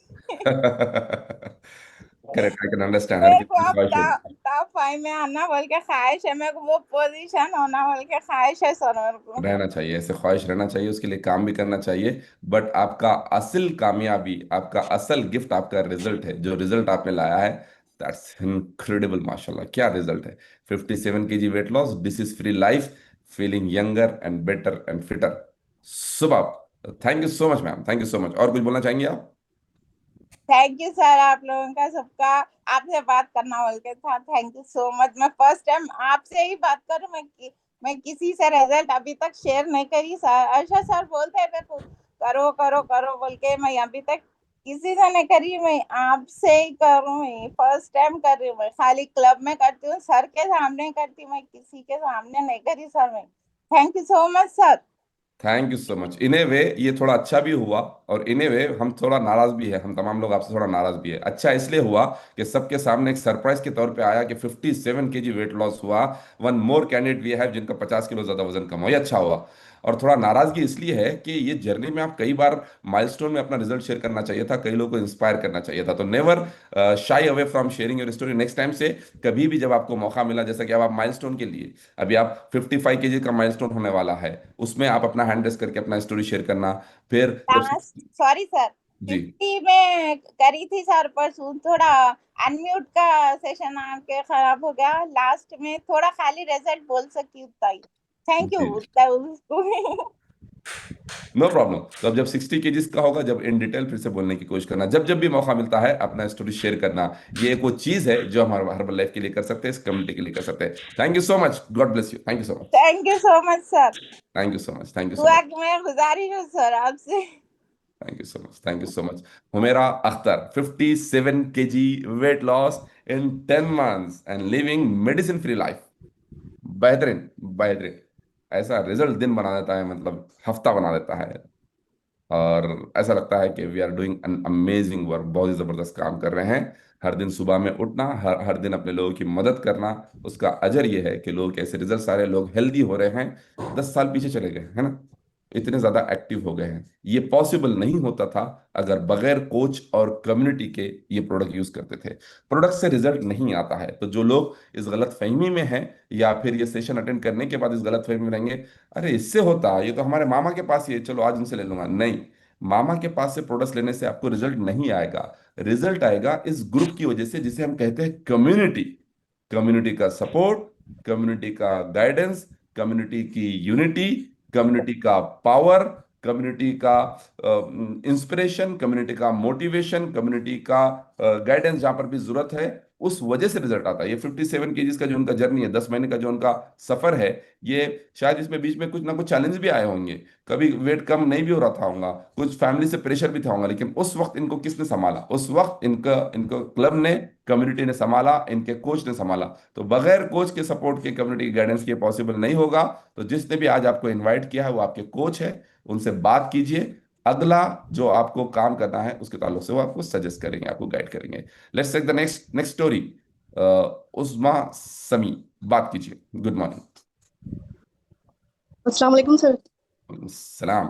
करेक्ट, आई कैन अंडरस्टैंड, हर मेरे को किसी की अब ख्वाहिश होगी। टॉप 5 में आना बोल के ख्वाहिश है मेरे को, वो पोजीशन होना बोल के ख्वाहिश है सर मेरे को। रहना चाहिए, ऐसे ख्वाहिश रहना चाहिए, उसके लिए काम भी करना चाहिए। बट आपका असल कामयाबी, आपका असल गिफ्ट आपका रिजल्ट है, जो रिजल्ट आपने लाया है। दैट्स इनक्रेडिबल, माशाल्लाह, क्या रिजल्ट है! 57 kg weight loss, disease free life, feeling younger and better and fitter. सुबह, thank you so much ma'am, thank you so much. और कुछ बोलना चाहेंगे आप? थैंक यू सर, आप लोगों का सबका, आपसे बात करना बोल के था। Thank you so much. मैं फर्स्ट टाइम आपसे ही बात करूं, मैं किसी से रिजल्ट अभी तक शेयर नहीं करी सर। अच्छा सर बोलते हैं मेरे को करो करो करो बोल के, मैं अभी तक किसी से नहीं करी, मैं आपसे ही करूं, मैं फर्स्ट टाइम कर रही हूँ। मैं खाली क्लब में करती हूँ, सर के सामने करती हूँ, मैं किसी के सामने नहीं करी सर। मैं thank you so much sir. Thank you so much. In a way ये थोड़ा अच्छा भी हुआ, और इन ए वे हम थोड़ा नाराज भी है, हम तमाम लोग आपसे थोड़ा नाराज भी है। अच्छा इसलिए हुआ कि सबके सामने एक सरप्राइज के तौर पे आया कि 57 kg वेट लॉस हुआ। One more candidate we have जिनका 50 किलो ज्यादा वजन कम हुआ, ये अच्छा हुआ। और थोड़ा नाराजगी इसलिए है कि ये जर्नी में आप कई बार माइलस्टोन में अपना रिजल्ट शेयर करना चाहिए था, कई लोगों को इंस्पायर करना चाहिए था। तो never shy away from sharing your story. Next time से कभी भी जब आपको मौका मिला, जैसा कि अब आप माइलस्टोन के लिए, अभी आप 55 kg का माइलस्टोन होने वाला है, उसमें आप अपना हैंड रेस करके अपना स्टोरी शेयर करना। फिर जब सॉरी सर, जी 50 में करी थी सर, पर थोड़ा अनम्यूट का सेशन आके खराब हो गया लास्ट में, थोड़ा खाली रिजल्ट बोल सकती उतना ही। थैंक यू जी, उतना उसको। No problem. तो अब जब 60 kg का होगा, जब इन डिटेल फिर से बोलने की कोशिश करना, जब जब भी मौका मिलता है अपना स्टोरी शेयर करना। ये एक वो चीज है जो हम हर लाइफ के लिए कर सकते हैं, इस कम्युनिटी के लिए कर सकते हैं। Thank you so much, God bless you, thank you so much. Thank you so much sir. Thank you so much, thank you so दुआ मच। की मैं गुजारिश हूँ सर आपसे। Thank you so much, thank you so much. Humera Akhtar, 57 kg weight loss in 10 months and living medicine free life. बेहतरीन, बेहतरीन। ऐसा result दिन बना देता है, मतलब हफ्ता बना देता है। और ऐसा लगता है कि we are doing an amazing work, बहुत ही ज़बरदस्त काम कर रहे हैं। हर दिन सुबह में उठना, हर दिन अपने लोगों की मदद करना, उसका अजर ये है कि लोग कैसे रिजल्ट, सारे लोग हेल्दी हो रहे हैं। 10 साल पीछे चले गए है ना, इतने ज़्यादा एक्टिव हो गए हैं। ये पॉसिबल नहीं होता था अगर बगैर कोच और कम्युनिटी के ये प्रोडक्ट यूज़ करते थे। प्रोडक्ट से रिजल्ट नहीं आता है, तो जो लोग इस गलत फहमी में हैं, या फिर ये सेशन अटेंड करने के बाद इस गलत फहमी में रहेंगे, अरे इससे होता है, ये तो हमारे मामा के पास ही है, चलो आज उनसे ले लूंगा, नहीं। मामा के पास से प्रोडक्ट्स लेने से आपको रिजल्ट नहीं आएगा। रिजल्ट आएगा इस ग्रुप की वजह से, जिसे हम कहते हैं कम्युनिटी। कम्युनिटी का सपोर्ट, कम्युनिटी का गाइडेंस, कम्युनिटी की यूनिटी, कम्युनिटी का पावर, कम्युनिटी का इंस्पिरेशन, कम्युनिटी का मोटिवेशन, कम्युनिटी का गाइडेंस जहां पर भी जरूरत है, उस वजह से रिजल्ट आता है। ये 57 kg का जो उनका जर्नी है, 10 महीने का जो उनका सफर है, ये शायद इसमें बीच में कुछ ना कुछ चैलेंज भी आए होंगे, कभी वेट कम नहीं भी हो रहा था होगा, कुछ फैमिली से प्रेशर भी था होगा, लेकिन उस वक्त इनको किसने संभाला? उस वक्त इनका इनको क्लब ने, कम्युनिटी ने संभाला, इनके कोच ने संभाला। तो बगैर कोच के सपोर्ट के, कम्युनिटी के गाइडेंस के पॉसिबल नहीं होगा। तो जिसने भी आज आपको इनवाइट किया है वो आपके कोच है, उनसे बात कीजिए। अगला जो आपको काम करना है उसके ताल्लुक से वो आपको सजेस्ट करेंगे, आपको गाइड करेंगे। Let's take the next next story. Usma Sami, बात कीजिए। Good morning. अस्सलाम वालेकुम सर। सलाम।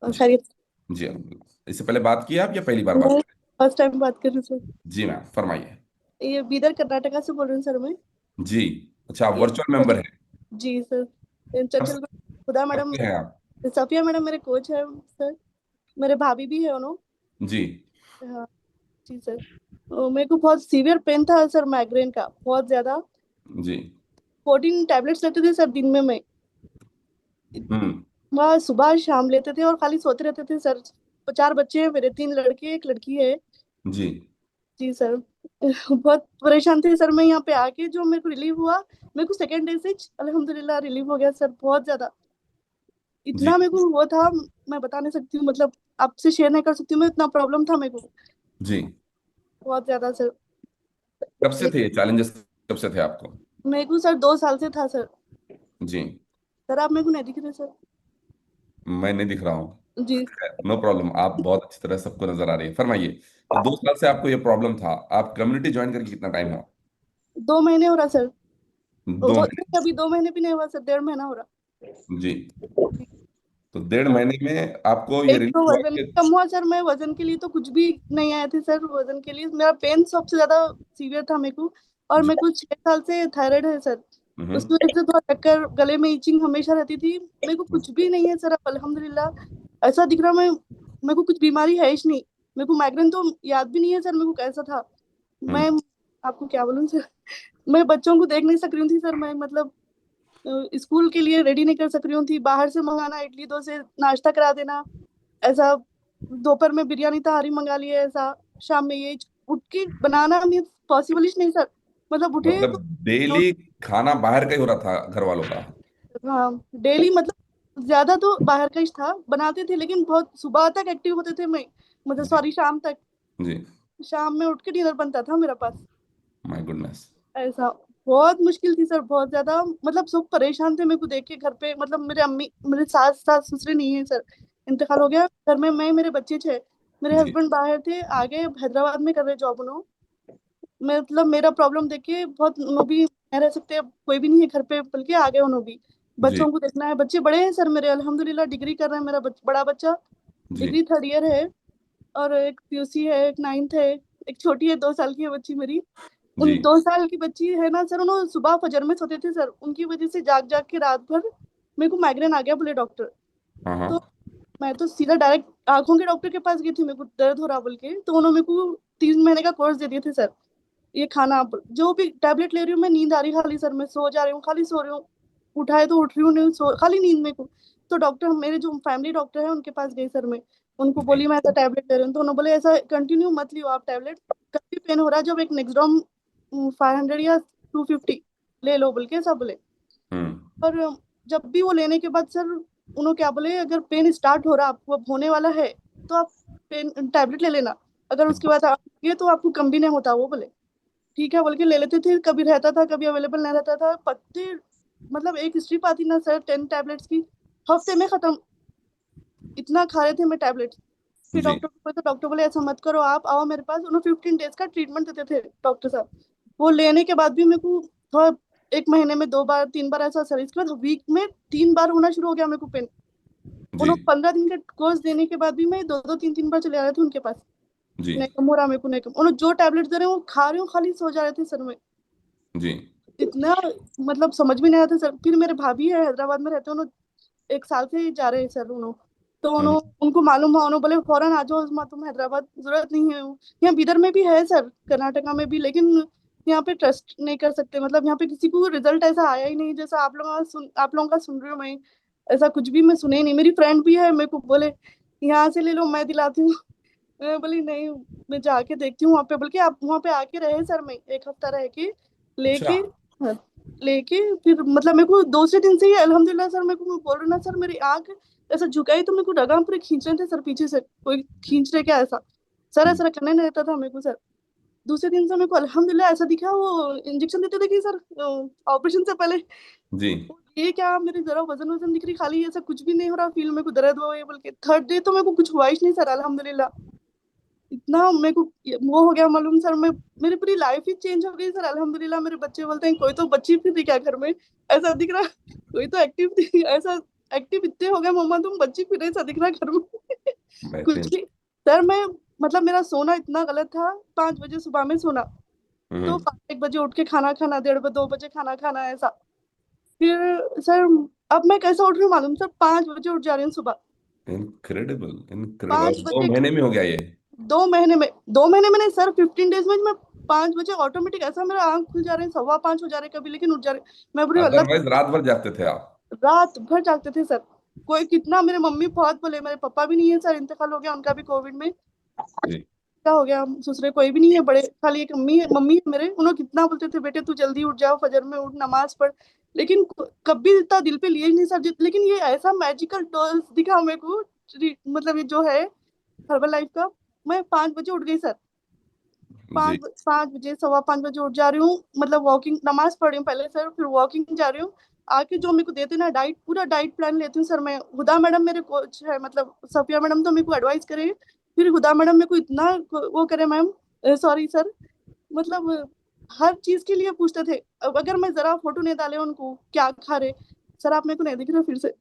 जी, खैरियत? जी अल्हम्दुलिल्लाह। इससे पहले बात की आप या पहली बार बात मैं कर फर्स्ट टाइम बात कर रही हूँ सर। रहे? जी मैम, फरमाइए। ये बीदर कर्नाटका से बोल रही हूँ सर मैं। जी, अच्छा, आप ये वर्चुअल मेंबर है? जी सर। कब चंचल से खुदा कब मैडम, से हैं आप? सफिया मैडम मेरे कोच है सर। मेरे भाभी भी है उन्होंने। जी, हाँ जी सर। मेरे को बहुत सीवियर पेन था सर, माइग्रेन का बहुत ज्यादा। जी। 14 टैबलेट्स लेते थे सर दिन में मैं। हम्म। वहाँ सुबह शाम लेते थे और खाली सोते रहते थे सर। 4 बच्चे हैं मेरे, 3 लड़के एक लड़की है। जी, जी सर। बहुत परेशान थे सर। मैं यहाँ पे आके जो मेरे को रिलीव हुआ, मेरे को सेकेंड डे से अल्हम्दुलिल्लाह रिलीव हो गया सर। बहुत ज्यादा जी, इतना मेरे को वो था, मैं बता नहीं सकती हूँ, मतलब आपसे शेयर नहीं कर सकती हूँ मैं, इतना प्रॉब्लम था मेरे को। जी। बहुत ज्यादा सर। कब से थे लेकिन ये चैलेंजेस, कब से थे आपको? मेरे को सर 2 साल से था सर। जी। सर आप मेरे को नहीं दिख रहे सर। मैं नहीं दिख रहा हूँ। जी। नो प्रॉब्लम, आप बहुत अच्छी तरह सबको नजर आ रही है। फरमाइए, तो 2 साल से आपको ये प्रॉब्लम था, आप कम्युनिटी ज्वाइन करके कितना टाइम हुआ? 2 महीने हो रहा सर। दो हो महीने अभी 2 महीने भी नहीं हुआ सर, 1.5 महीना हो रहा। जी। तो 1.5 महीने में आपको ये एक तो रिलीज हुआ वजन कि? कम हुआ सर। मैं वजन के लिए तो कुछ भी नहीं आए थे सर। वजन के लिए मेरा पेन सबसे ज्यादा सीवियर था मेरे को। और जी। मेरे को 6 साल से थायराइड है सर। उसकी हम्म। वजह से थोड़ा चक्कर, गले में ईचिंग हमेशा रहती थी। मेरे को कुछ भी नहीं है सर अब अल्हम्दुलिल्लाह। ऐसा दिख रहा मैं, मेरे को कुछ बीमारी है ही नहीं। मेरे को माइग्रेन तो याद भी नहीं है सर मेरे को कैसा था। हम्म। मैं आपको क्या बोलूं सर। मैं बच्चों को देख नहीं सक रही थी सर। मैं मतलब स्कूल के लिए रेडी नहीं कर सक रही थी। बाहर से मंगाना, इडली डोसे नाश्ता करा देना ऐसा। दोपहर में बिरयानी तहारी मंगा लिए ऐसा। शाम में ये उठ के बनाना मीन्स पॉसिबल ही नहीं सर। मतलब उठे मतलब तो डेली खाना बाहर का ही हो रहा था घर वालों का? हाँ डेली मतलब ज्यादा तो बाहर का ही था। बनाते थे लेकिन बहुत सुबह तक एक्टिव होते थे मैं। मतलब जी। सॉरी शाम तक। जी। शाम में उठ के डिनर बनता था मेरा पास माय गुडनेस। ऐसा। बहुत मुश्किल थी सर, बहुत ज्यादा। मतलब सब परेशान थे मेरे को देख के घर पे। मतलब मेरे अम्मी, मेरे सास सास ससुरे नहीं है सर, इंतकाल हो गया। घर में मैं, मेरे बच्चे थे। मेरे जी। हस्बैंड बाहर थे, आगे हैदराबाद में कर रहे जॉब उन्होंने। मतलब मेरा प्रॉब्लम देख के बहुत उन्होंने भी नहीं रह सकते अब, कोई भी नहीं है घर पे, बल्कि आ गए उन्होंने भी। जी। बच्चों को देखना है। बच्चे बड़े हैं सर मेरे अल्हम्दुलिल्लाह, डिग्री कर रहे हैं। मेरा बड़ा बच्चा जी। डिग्री 3rd ईयर है। और एक पीयूसी है, एक 9th है। एक छोटी है, 2 साल की है बच्ची मेरी। जी। उन 2 साल की बच्ची है ना सर, उन्होंने सुबह फजर में सोते थे सर। उनकी वजह से जाग जाग के रात भर मेरे को माइग्रेन आ गया बोले डॉक्टर। हाँ हाँ। तो मैं तो सीधा डायरेक्ट आंखों के डॉक्टर के पास गई थी। मेरे को दर्द हो रहा बोल के, तो उन्होंने मेरे को 3 महीने का कोर्स दे दिए थे सर। ये खाना आप जो भी टैबलेट ले रही हूँ मैं, नींद आ रही खाली सर। मैं सो जा रही हूँ, खाली सो रही हूँ। उठाए तो उठ रही हूँ नहीं, सो खाली नींद में को। तो डॉक्टर, मेरे जो फैमिली डॉक्टर है उनके पास गई सर मैं। उनको जी। बोली मैं ऐसा टैबलेट ले रही हूँ, तो उन्होंने बोले ऐसा कंटिन्यू मत लियो आप टैबलेट। कभी पेन हो रहा है जब एक नेक्सडॉम 500 या 250 ले लो बोल के सब बोले। हम्म। और जब भी वो लेने के बाद सर, उन्होंने क्या बोले, अगर पेन स्टार्ट हो रहा आपको, अब होने वाला है, तो आप पेन टैबलेट ले लेना। अगर उसके बाद आप ये तो आपको कम भी नहीं होता वो बोले। ठीक है बोल के ले लेते थे। कभी रहता था, कभी अवेलेबल नहीं रहता था पत्ते। मतलब एक स्ट्रिप आती ना सर 10 टैबलेट्स की, हफ्ते में खत्म। इतना खा रहे थे मैं टैबलेट। फिर जी। डॉक्टर को बोले तो डॉक्टर बोले ऐसा मत करो, आप आओ मेरे पास। उन्होंने 15 डेज का ट्रीटमेंट देते थे डॉक्टर साहब। वो लेने के बाद भी मेरे को थोड़ा, एक महीने में 2 बार 3 बार ऐसा सर। इसके बाद वीक में 3 बार होना शुरू हो गया मेरे को पेन। जी। उन्होंने 15 दिन का कोर्स देने के बाद भी मैं 2 2 3 3 बार चले आ रहे थे उनके पास। जी। नहीं कम हो रहा मेरे को, नहीं कम। उन्होंने जो टैबलेट दे रहे हैं वो खा रही हूँ, खाली सो जा रहे थे सर में। जी। इतना मतलब समझ में नहीं आया था सर। फिर मेरे भाभी है हैदराबाद में रहते हैं, उन्होंने 1 साल से ही जा रहे हैं सर उन्होंने। तो हम्म। उन्होंने, उनको मालूम हुआ, उन्होंने बोले फौरन आ जाओ उस्मा, तुम हैदराबाद, जरूरत नहीं है। यहाँ बीदर में भी है सर, कर्नाटका में भी, लेकिन यहाँ पे ट्रस्ट नहीं कर सकते। मतलब यहाँ पे किसी को रिजल्ट ऐसा आया ही नहीं जैसा आप लोगों का सुन रही हूँ मैं। ऐसा कुछ भी मैं सुने ही नहीं। मेरी फ्रेंड भी है, मेरे को बोले यहाँ से ले लो, मैं दिलाती हूँ। मैं बोली नहीं, मैं जाके देखती हूँ वहाँ पे। बल्कि आप वहाँ पे आके रहे सर, मैं 1 हफ्ता रह के अच्छा। लेके, हाँ, लेके फिर मतलब मेरे को दूसरे दिन से ही अल्हम्दुलिल्लाह सर। मेरे को, मैं बोल रही ना सर, मेरी आंख ऐसा झुकाई तो मेरे को डगा पूरे खींच रहे थे सर, पीछे से कोई खींच रहे क्या ऐसा। सर ऐसा करने नहीं रहता था मेरे को सर। दूसरे दिन से मेरे को अल्हम्दुलिल्लाह ऐसा दिखा। वो इंजेक्शन देते थे कि सर ऑपरेशन से पहले, जी। ये क्या मेरी जरा वजन वजन दिख रही खाली, ऐसा कुछ भी नहीं हो रहा फील। मेरे को दर्द हुआ ये बोल के 3rd डे तो मेरे को कुछ हुआ ही नहीं सर अल्हम्दुलिल्लाह। इतना मेरे को वो हो गया मालूम सर। मैं, मेरी पूरी लाइफ ही चेंज हो गई सर अल्हम्दुलिल्लाह। मेरे बच्चे बोलते हैं कोई तो बच्ची फिर थी क्या घर में, ऐसा दिख रहा। कोई तो एक्टिव थी ऐसा। एक्टिव इतने हो गए मम्मा तुम, बच्ची फिर ऐसा दिख रहा घर में। कुछ बेहतरीन। भी सर। मैं मतलब मेरा सोना इतना गलत था। 5 बजे सुबह में सोना, तो हम्म। 1 बजे उठ के खाना खाना, 1:30 2 बजे खाना खाना ऐसा। फिर सर अब मैं कैसे उठ रही हूँ मालूम सर, 5 बजे उठ जा रही हूँ सुबह। इनक्रेडिबल, इनक्रेडिबल, पाँच और दो बजे महीने में हो गया ये? 2 महीने में, 2 महीने में नहीं सर, 15 डेज में मैं 5 बजे ऑटोमेटिक ऐसा मेरा आंख खुल जा रहे हैं, 5:15 हो जा रहे हैं कभी, लेकिन उठ जा रहे। मैं बुरी अल्लाह, अदरवाइज रात भर जागते थे आप? रात भर जागते थे सर। कोई कितना, मेरे मम्मी बहुत बोले, मेरे पापा भी नहीं है सर, इंतकाल हो गया उनका भी कोविड में। जी। क्या हो गया, ससुरे कोई भी नहीं है, बड़े खाली एक मम्मी है मेरे। उन्होंने कितना बोलते थे बेटे तू जल्दी उठ जाओ, फजर में उठ, नमाज पढ़। लेकिन कभी इतना दिल पे लिए ही नहीं सर। लेकिन ये ऐसा मैजिकल डोज दिखा मेरे को, मतलब ये जो है हर्बल लाइफ का। मैं 5 बजे उठ गई सर। 5 बजे 5:15 बजे उठ जा रही हूँ, मतलब वॉकिंग, नमाज पढ़ रही हूँ पहले सर, फिर वॉकिंग जा रही हूँ। आके जो मेरे को देते ना डाइट, पूरा डाइट प्लान लेती हूँ सर मैं। हुदा मैडम मेरे कोच है, मतलब सफिया मैडम तो मेरे को एडवाइस करे, फिर हुदा मैडम मेरे को इतना वो करे मैम, सॉरी सर, मतलब हर चीज के लिए पूछते थे। अब अगर मैं जरा फोटो नहीं डाले उनको क्या खा रहे, सर आप मेरे को नहीं दिख रहे फिर से।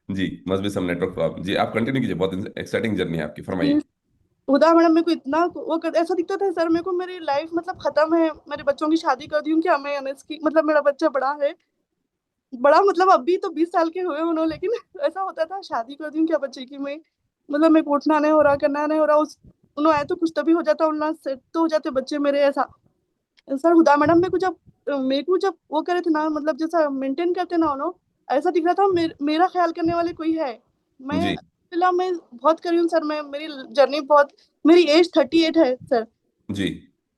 जी, must be some network problem. जी, आप कंटिन्यू कीजिए, बहुत एक्साइटिंग जर्नी है आपकी, जी, फरमाइए। हुदा मैडम मेरे को इतना वो कर, ऐसा दिखता था सर मेरे को मेरी लाइफ मतलब खत्म है, मेरे बच्चों की शादी कर दी हूँ क्या मैं, एमएस की, मतलब मेरा बच्चा बड़ा है, बड़ा मतलब अभी तो 20 साल के हुए उन्होंने, लेकिन ऐसा होता था शादी कर दी हूँ क्या बच्चे की मैं, मतलब मेरे को उठना नहीं हो रहा, करना नहीं हो रहा, उस उन्होंने आए तो कुछ तभी हो जाता, उन्होंने सेट तो हो जाते बच्चे मेरे, ऐसा। सर हुदा मैडम मेरे को जब वो करे थे ना, मतलब जैसा मेंटेन करते ना उन्होंने, ऐसा दिख रहा था मेरा ख्याल करने वाले कोई है। मैं जी अल्हम्दुलिल्लाह मैं बहुत करी हूँ सर, मैं मेरी जर्नी बहुत, मेरी एज 38 है सर, जी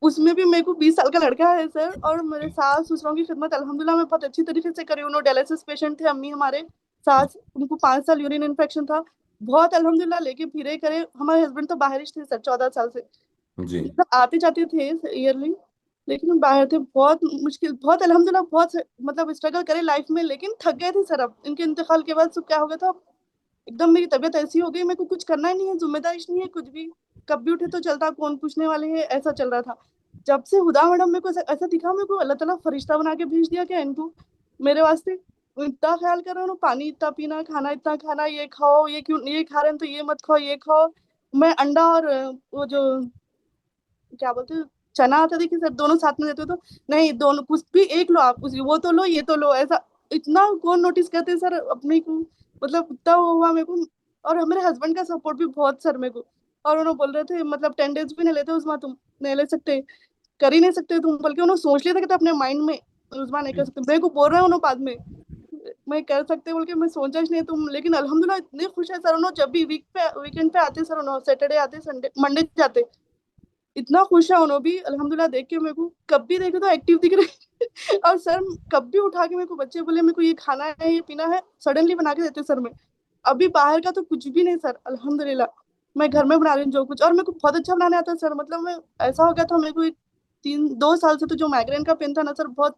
उसमें भी मेरे को 20 साल का लड़का है सर, और मेरे सास ससुरों की खिदमत अल्हम्दुलिल्लाह मैं बहुत अच्छी तरीके से करी। उन्होंने डायलिसिस पेशेंट थे अम्मी हमारे, सास उनको 5 साल यूरिन इन्फेक्शन था, बहुत अल्हम्दुलिल्लाह लेके फिरे करे। हमारे हस्बैंड तो बाहर ही थे सर 14 साल से, जी मतलब आते जाते थे ईयरली, लेकिन हम बाहर थे, बहुत मुश्किल, बहुत अल्हम्दुलिल्लाह बहुत मतलब स्ट्रगल करे लाइफ में, लेकिन थक गए थे सर। अब इनके इंतकाल के बाद सब क्या हो गया था, एकदम मेरी तबीयत ऐसी हो गई, मेरे को कुछ करना ही नहीं है, जिम्मेदारी नहीं है कुछ भी, कब भी उठे तो चलता, कौन पूछने वाले है, ऐसा चल रहा था। जब से हुदा मैडम मेरे को ऐसा दिखा, मेरे को अल्लाह ताला फरिश्ता बना के भेज दिया क्या इनको मेरे वास्ते। वो इतना ख्याल कर रहे हो, पानी इतना पीना, खाना इतना खाना, ये खाओ, ये क्यों ये खा रहे हैं तो ये मत खाओ, ये खाओ। मैं अंडा और वो जो क्या बोलते हैं चना आता, देखिए सर दोनों साथ में देते हो तो नहीं, दोनों कुछ भी एक लो आप, वो तो लो ये तो लो, ऐसा इतना कौन नोटिस करते हैं सर अपने को, मतलब इतना वो हुआ मेरे को। और मेरे हस्बैंड का सपोर्ट भी बहुत सर मेरे को, और उन्होंने बोल रहे थे मतलब 10 डेज भी नहीं लेते उसमें, तुम नहीं ले सकते, कर ही नहीं सकते तुम, बल्कि उन्होंने सोच लिया था कि अपने माइंड में उसमें नहीं कर सकते, मेरे को बोल रहे हैं उन्होंने बाद में मैं कर सकते बोल के, मैं सोचा ही नहीं तुम, लेकिन अल्हम्दुलिल्लाह इतने खुश है सर उन्होंने, जब भी वीकेंड पे आते सर उन्होंने, सैटरडे आते, संडे मंडे जाते, इतना खुश है उन्होंने भी अल्हम्दुलिल्लाह देख के, मेरे को कब भी देखे तो एक्टिव दिख रहे और सर कब भी उठा के मेरे को बच्चे बोले मेरे को ये खाना है ये पीना है, सडनली बना के देते सर मैं। अभी बाहर का तो कुछ भी नहीं सर अल्हम्दुलिल्लाह, मैं घर में बना रही हूँ जो कुछ, और मेरे को बहुत अच्छा बनाने आता है सर, मतलब मैं ऐसा हो गया था मेरे को एक 2 साल से तो जो माइग्रेन का पेन था ना सर, बहुत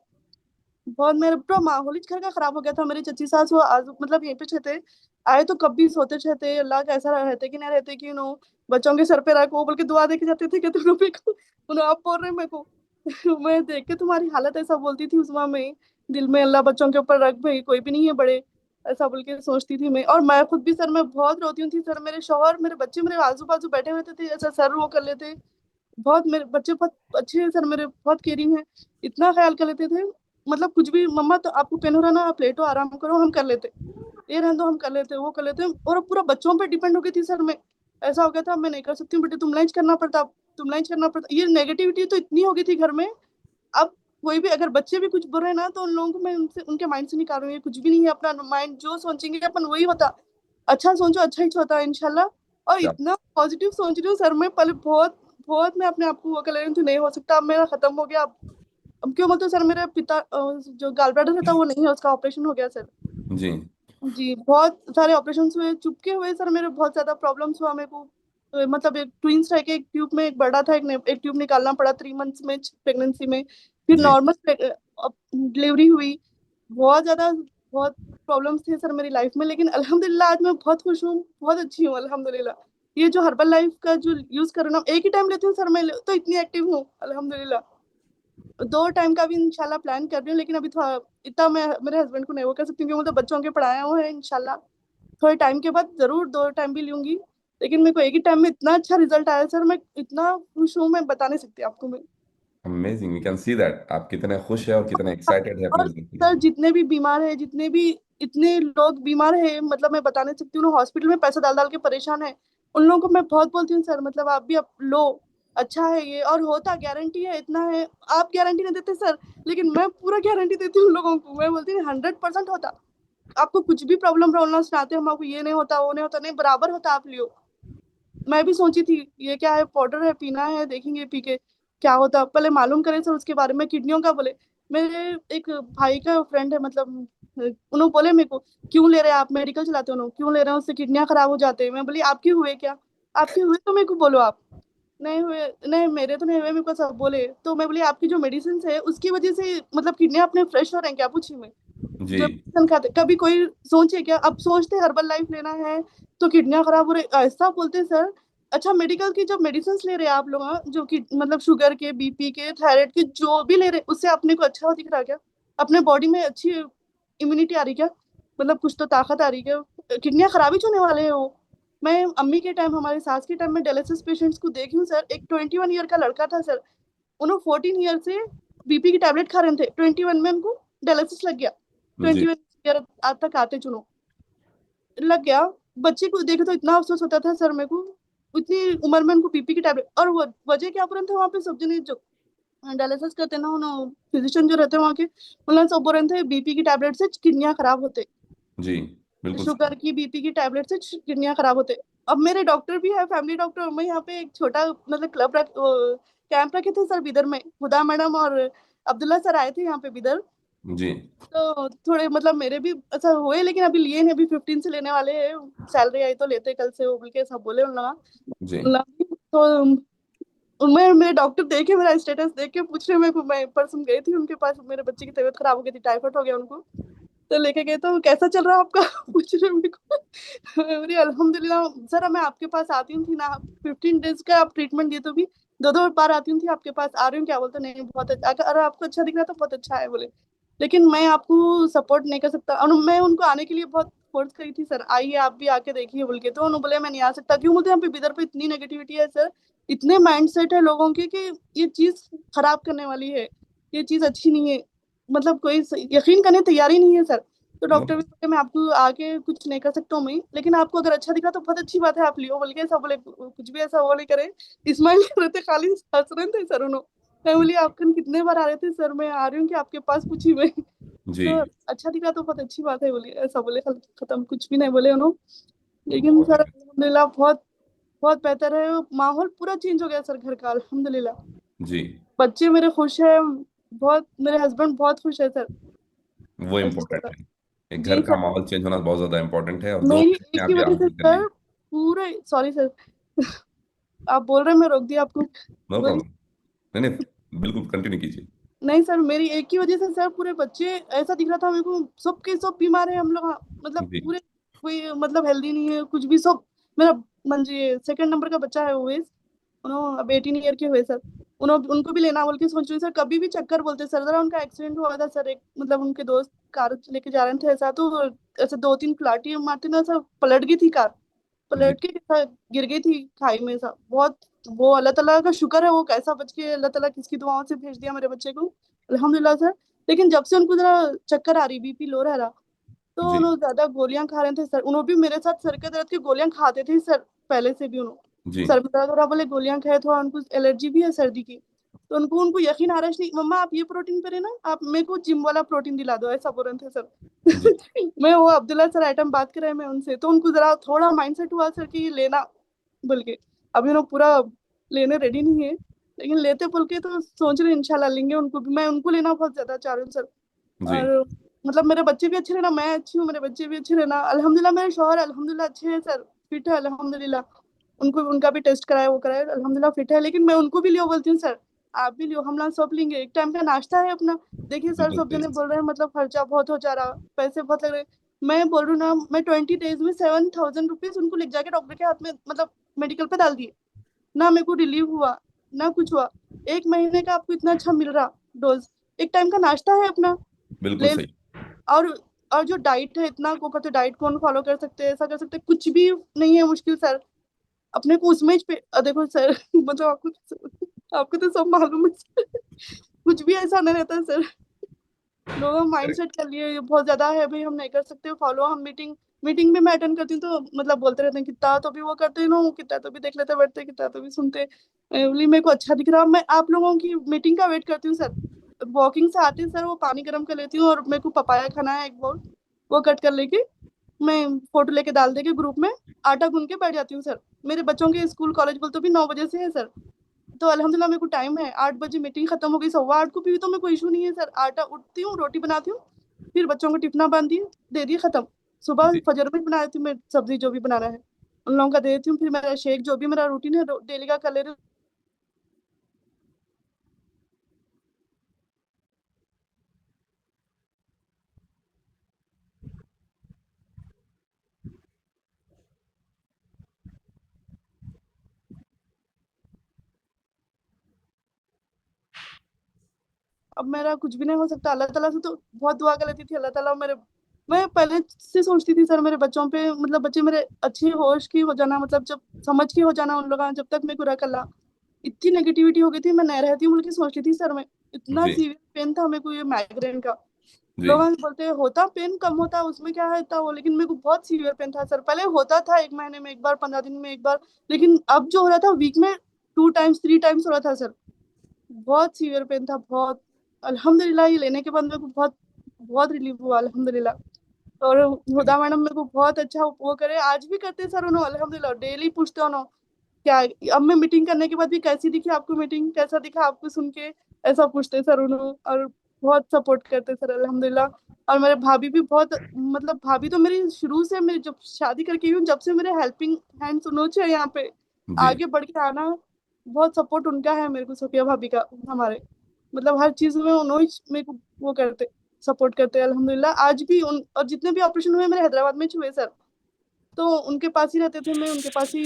बहुत मेरा पूरा माहौल ही घर का खराब हो गया था। मेरी चची सास वो आज मतलब यहीं पे थे, आए तो कभी सोते थे अल्लाह कैसा रहते कि नहीं रहते कि नो बच्चों के सर पे रखो, बोल के दुआ दे के जाते थे कि तुम मेरे को, उन्होंने आप बोल रहे मेरे को मैं देख के तुम्हारी हालत ऐसा बोलती थी उस माँ में, दिल में अल्लाह बच्चों के ऊपर रख भाई, कोई भी नहीं है बड़े, ऐसा बोल के सोचती थी मैं। और मैं खुद भी सर मैं बहुत रोती थी सर, मेरे शौहर मेरे बच्चे मेरे आजू बाजू बैठे हुए थे ऐसा सर वो कर लेते, बहुत मेरे बच्चे बहुत अच्छे हैं सर मेरे, बहुत केयरिंग है, इतना ख्याल कर लेते थे, मतलब कुछ भी मम्मा तो आपको पेन हो रहा ना आप लेटो आराम करो हम कर लेते, ये रहने दो हम कर लेते वो कर लेते, और पूरा बच्चों पे डिपेंड हो गई थी सर मैं। ऐसा हो गया था मैं नहीं कर सकती हूँ बेटे तुम लंच करना पड़ता, तुम लंच करना पड़ता, ये नेगेटिविटी तो इतनी हो गई थी घर में। अब कोई भी अगर बच्चे भी कुछ बोल रहे हैं ना तो उन लोगों को मैं उनसे उनके माइंड से निकाल रही हूँ, कुछ भी नहीं है, अपना माइंड जो सोचेंगे अपन वही होता, अच्छा सोचो अच्छा ही होता है इंशाल्लाह। और क्या इतना पॉजिटिव सोच रही हूँ सर मैं, पहले बहुत बहुत मैं अपने आप को वो कर रही थी नहीं हो सकता, अब मेरा खत्म हो गया, अब क्यों बोलते सर मेरे पिता जो गाल ब्लैडर था वो नहीं है, उसका ऑपरेशन हो गया सर। जी जी बहुत सारे ऑपरेशन हुए चुपके हुए सर मेरे, बहुत ज्यादा प्रॉब्लम्स हुआ मेरे को, मतलब एक ट्विंस रह के एक ट्यूब में एक बड़ा था, एक ट्यूब निकालना पड़ा 3 मंथ्स में प्रेगनेंसी में, फिर जी नॉर्मल डिलीवरी हुई, बहुत ज्यादा बहुत प्रॉब्लम्स थे सर मेरी लाइफ में, लेकिन अल्हम्दुलिल्लाह आज मैं बहुत खुश हूँ, बहुत अच्छी हूँ अल्हम्दुलिल्लाह। ये जो हर्बल लाइफ का जो यूज कर रहा हूँ एक ही टाइम लेती हूँ सर मैं, तो इतनी एक्टिव हूँ अल्हम्दुलिल्लाह। 2 टाइम का भी इंशाल्लाह प्लान कर रही हूँ, लेकिन अभी थोड़ा इतना मैं मेरे हस्बैंड को नहीं वो कर सकती हूँ, क्योंकि मतलब बच्चों के पढ़ाया हुआ है इंशाल्लाह, थोड़े टाइम के बाद जरूर 2 टाइम भी लूंगी, लेकिन मेरे को एक ही टाइम में इतना अच्छा रिजल्ट आया सर, मैं इतना खुश हूँ मैं बता नहीं सकती आपको मैं। Amazing, we can see that आप कितने खुश है और कितने एक्साइटेड है अपने और रिजल्ट के लिए। सर जितने भी बीमार है, जितने भी इतने लोग बीमार है, मतलब मैं बता नहीं सकती हूँ, हॉस्पिटल में पैसा डाल डाल के परेशान है, उन लोगों को मैं बहुत बोलती हूँ सर मतलब आप भी अब लो, अच्छा है ये, और होता गारंटी है इतना है, आप गारंटी नहीं देते सर, लेकिन मैं पूरा गारंटी देती हूँ उन लोगों को, मैं बोलती हूँ 100% होता, आपको कुछ भी प्रॉब्लम प्रॉब्लम सुनाते हम आपको ये नहीं होता वो नहीं होता, नहीं बराबर होता आप लियो। मैं भी सोची थी ये क्या है पाउडर है पीना है देखेंगे पी के क्या होता, पहले मालूम करें सर उसके बारे में, किडनियों का बोले, मेरे एक भाई का फ्रेंड है, मतलब उन्होंने बोले मेरे को क्यों ले रहे हैं आप, मेडिकल चलाते हो क्यों ले रहे हैं, उससे किडनियां खराब हो जाते हैं, मैं बोली आपके हुए क्या, आपके हुए तो मेरे को बोलो आप, नहीं हुए, नहीं मेरे तो नहीं हुए, मेरे को सब बोले। तो मैं बोली आपकी जो मेडिसिन है उसकी वजह से मतलब किडनी अपने फ्रेश हो रहे हैं क्या, पूछी मैं। जी जो मेडिसिन खाते, कभी कोई सोचे क्या, अब सोचते हर्बल लाइफ लेना है तो किडनियां खराब हो रही, ऐसा बोलते सर। अच्छा मेडिकल की जो मेडिसिन ले रहे हैं आप लोग, हाँ, जो कि मतलब शुगर के, बीपी के, थायराइड के, जो भी ले रहे हैं, उससे अपने को अच्छा दिख रहा क्या, अपने बॉडी में अच्छी इम्यूनिटी आ रही क्या, मतलब कुछ तो ताकत आ रही क्या, किडनियां खराब ही होने वाले हैं वो। मैं अम्मी के टाइम, हमारे सास के टाइम में डायलिसिस पेशेंट्स को देखी हूँ सर। एक 21 ईयर का लड़का था सर, उन्होंने 14 ईयर से बीपी की टैबलेट खा रहे थे, 21 में उनको डायलिसिस लग गया। जी 21 ईयर आज तक आते चुनो लग गया। बच्चे को देखे तो इतना अफसोस होता था सर मेरे को, इतनी उम्र में उनको बीपी की टैबलेट। और वो वजह क्या बोल रहे थे वहाँ पे सब जने जो डायलिसिस करते ना, उन्होंने फिजिशियन जो रहते हैं वहाँ के, उन्होंने सब बोल रहे थे बीपी की टैबलेट से किडनियां खराब होते, जी बिल्कुल शुगर की, बीपी की टैबलेट से किडनियां खराब होते। अब मेरे डॉक्टर भी है, फैमिली डॉक्टर। मैं यहाँ पे एक छोटा मतलब क्लब कैंप रखे थे सर बिदर में, हुदा मैडम और अब्दुल्ला सर आए थे यहाँ पे बिदर। जी तो थोड़े मतलब मेरे भी ऐसा हुए, लेकिन अभी लिए नहीं, अभी 15 से लेने वाले हैं, सैलरी आई तो लेते कल से, वो बोल के सब बोले उन जी लोग। तो उनमें मेरे डॉक्टर देखे, मेरा स्टेटस देख के पूछ रहे मेरे को। मैं परसों गई थी उनके पास, मेरे बच्चे की तबीयत खराब हो गई थी, टाइफाइड हो गया उनको, तो लेके गए तो कैसा चल रहा है आपका पूछ रहे मेरे को। मैं बोली अल्हम्दुलिल्लाह सर, मैं आपके पास आती हूँ थी ना, 15 डेज का आप ट्रीटमेंट दिए तो भी 2-2 बार आती हूँ थी आपके पास, आ रही हूँ क्या, बोलते नहीं बहुत अच्छा, अगर आपको अच्छा दिख रहा तो बहुत अच्छा है बोले, लेकिन मैं आपको सपोर्ट नहीं कर सकता। और मैं उनको आने के लिए बहुत फोर्स करी थी सर, आइए आप भी आके देखिए बोल के, तो उन्होंने बोले मैं नहीं आ सकता। क्यों बोलते यहाँ पे बिदर पे इतनी नेगेटिविटी है सर, इतने माइंडसेट है लोगों के कि ये चीज खराब करने वाली है, ये चीज अच्छी नहीं है, मतलब कोई यकीन करने तैयार ही नहीं है सर। तो डॉक्टर भी बोले मैं आपको आके कुछ नहीं कर सकता हूँ मैं, लेकिन आपको अगर अच्छा दिखा तो बहुत अच्छी बात है, आप लियो बोल के ऐसा बोले, कुछ भी ऐसा वो नहीं करे, इस्माइल कर रहे थे, खाली हंस रहे थे सर उन्होंने। मैं बोली आप कल कितने बार आ रहे थे सर, मैं आ रही हूँ कि आपके पास, पूछी मैं। जी तो अच्छा दिखा तो बहुत अच्छी बात है बोली, ऐसा बोले, खत्म, कुछ भी नहीं बोले उन्होंने। लेकिन बहुत सर ही अल्हम्दुलिल्लाह बहुत बहुत बेहतर है, माहौल पूरा चेंज हो गया सर घर का, अल्हम्दुलिल्लाह। जी बच्चे मेरे खुश है बहुत, मेरे हस्बैंड बहुत खुश है सर। वो इम्पोर्टेंट अल्हम्दुलिल्लाह। है। एक घर जी का सर, माहौल चेंज होना बहुत ज्यादा इम्पोर्टेंट है, और दो मेरी महीने एक ही अभी वजह आप से डील कर ली। सर पूरे, सॉरी सर, आप बोल रहे हैं मैं रोक दिया आपको, नो बोलिए। प्रॉब्लम। नहीं नहीं, बिल्कुल कंटिन्यू कीजिए। नहीं सर, मेरी एक ही वजह से सर पूरे बच्चे, ऐसा दिख रहा था मेरे को सब के सब बीमार है हम लोग, मतलब जी पूरे, कोई मतलब हेल्दी नहीं है कुछ भी, सब। मेरा मंजे सेकंड नंबर का बच्चा है ओवेस, उन्होंने अब 18 ईयर के हुए सर, उन्होंने उनको भी लेना बोल के सोच रही सर, कभी भी चक्कर बोलते सर। जरा उनका एक्सीडेंट हुआ था सर, एक मतलब उनके दोस्त कार लेके जा रहे थे ऐसा, तो ऐसे 2-3 कुलाटी मारते ना सर, पलट गई थी कार, जी पलट के गिर गई थी खाई में सा, बहुत। वो अल्लाह ताला का शुक्र है, वो कैसा बच के, अल्लाह ताला किसकी दुआओं से भेज दिया मेरे बच्चे को, अल्हम्दुलिल्लाह सर। लेकिन जब से उनको जरा चक्कर आ रही, बीपी लो रह रहा, तो जी उन्होंने ज्यादा गोलियां खा रहे थे सर। उन्होंने भी मेरे साथ सर के दर्द की गोलियां खाते थे सर, पहले से भी उन्होंने जी सर में दर्द हो रहा बोले गोलियां खाए, थोड़ा उनको एलर्जी भी है सर्दी की। तो उनको उनको यकीन आ रहा है नहीं, मम्मा आप ये प्रोटीन पे ना, आप मेरे को जिम वाला प्रोटीन दिला दो, ऐसा बोल रहे थे सर। जी मैं वो अब्दुल्ला सर आइटम बात कर रहे हैं मैं उनसे, तो उनको जरा थोड़ा माइंडसेट हुआ सर कि ये लेना बोल के। अभी उन्होंने पूरा लेने रेडी नहीं है, लेकिन लेते बोल के तो सोच रहे हैं, इंशाल्लाह लेंगे उनको भी। मैं उनको लेना बहुत ज्यादा चाह रही हूँ सर। जी और मतलब मेरे बच्चे भी अच्छे रहना, मैं अच्छी हूँ, मेरे बच्चे भी अच्छे रहना, अल्हम्दुलिल्लाह। मेरे शौहर अल्हम्दुलिल्लाह अच्छे हैं सर, फिट है अल्हम्दुलिल्लाह। उनको उनका भी टेस्ट कराया, वो कराया, अल्हम्दुलिल्लाह फिट है। लेकिन मैं उनको भी लियो बोलती हूँ सर, आप भी लियो, हम लोग सब लेंगे, एक टाइम का नाश्ता है अपना। देखिए सर बिल्कुल सब सही। जने बोल रहे हैं मतलब खर्चा बहुत हो जा रहा, पैसे बहुत लग रहे हैं। मैं बोल रही हूँ ना, मैं 20 डेज में 7,000 रुपीज उनको ले जाके डॉक्टर के हाथ में मतलब मेडिकल पे डाल दिए ना, मेरे को रिलीव हुआ ना कुछ हुआ। 1 महीने का आपको इतना अच्छा मिल रहा डोज, एक टाइम का नाश्ता है अपना, बिल्कुल ले। सही। और और जो डाइट है, इतना को कहते डाइट कौन फॉलो कर सकते हैं, ऐसा कर सकते हैं, कुछ भी नहीं है मुश्किल सर, अपने को उसमें पे देखो सर, मतलब आपको तो सब मालूम है सर। कुछ भी ऐसा नहीं रहता सर, लोगों करेक्ट। माइंडसेट कर लिए ये बहुत ज्यादा है भाई, हम नहीं कर सकते फॉलो। हम मीटिंग मीटिंग भी मैं अटेंड करती हूँ तो मतलब बोलते रहते हैं कितना तो भी वो करते हैं ना, कितना तो भी देख लेते बैठते, कितना तो भी सुनते। बोली मेरे को अच्छा दिख रहा, मैं आप लोगों की मीटिंग का वेट करती हूँ सर। वॉकिंग से आते सर वो पानी गर्म कर लेती हूँ, और मेरे को पपाया खाना है एक बाउल, वो कट कर लेके मैं फोटो लेके डाल दे के ग्रुप में, आटा गूंद के बैठ जाती हूँ सर। मेरे बच्चों के स्कूल कॉलेज बोल तो भी 9 बजे से है सर, तो अल्हम्दुलिल्लाह मेरे को टाइम है, 8 बजे मीटिंग खत्म हो गई, 8:15 को भी तो मेरे को इशू नहीं है सर। आटा उठती हूँ, रोटी बनाती हूँ, फिर बच्चों को टिफिना बांध दी, दे दिए, खत्म। सुबह जी फजर में बना देती हूँ मैं सब्जी जो भी बनाना है, उन लोगों का दे देती हूँ, फिर मेरा शेक जो भी मेरा रूटीन है डेली का कर ले रही हूँ। अब मेरा कुछ भी नहीं हो सकता। अल्लाह ताला से तो बहुत दुआ कर लेती थी, अल्लाह ताला मेरे, मैं पहले से सोचती थी सर मेरे बच्चों पे, मतलब बच्चे मेरे अच्छे होश की हो जाना, मतलब जब समझ की हो जाना उन लोग, जब तक मैं पूरा कला। इतनी नेगेटिविटी हो गई थी, मैं नहीं रहती हूँ बल्कि सोचती थी सर, मैं इतना जी सीवियर पेन था मेरे को ये माइग्रेन का। जी लोग बोलते हैं होता पेन कम होता उसमें क्या है इतना वो, लेकिन मेरे को बहुत सीवियर पेन था सर। पहले होता था 1 महीने में एक बार, 15 दिन में एक बार, लेकिन अब जो हो रहा था वीक में 2 टाइम्स 3 टाइम्स हो रहा था सर। बहुत सीवियर पेन था बहुत। अल्हम्दुलिल्लाह ये लेने के बाद मेरे को बहुत बहुत रिलीफ हुआ अल्हम्दुलिल्लाह। और हुदा मैडम मेरे को बहुत अच्छा वो करे, आज भी करते सर उन्होंने अल्हम्दुलिल्लाह, डेली पूछते उन्होंने क्या अब मैं मीटिंग करने के बाद भी कैसी दिखी आपको, मीटिंग कैसा दिखा आपको सुन के, ऐसा पूछते सर उन्होंने। और बहुत सपोर्ट करते सर अल्हम्दुलिल्लाह। और मेरे भाभी भी बहुत, मतलब भाभी तो मेरी शुरू से, मेरी जब शादी करके आई हूँ जब से मेरे हेल्पिंग हैंड्स उन्होंने है यहाँ पे जी आगे बढ़ के आना। बहुत सपोर्ट उनका है मेरे को, सोफिया भाभी का हमारे, मतलब हर चीज में उन्होंने मेरे को वो करते, सपोर्ट करते अल्हम्दुलिल्लाह। आज भी उन, और जितने भी ऑपरेशन हुए मेरे हैदराबाद में हुए सर, तो उनके पास ही रहते थे, मैं उनके पास ही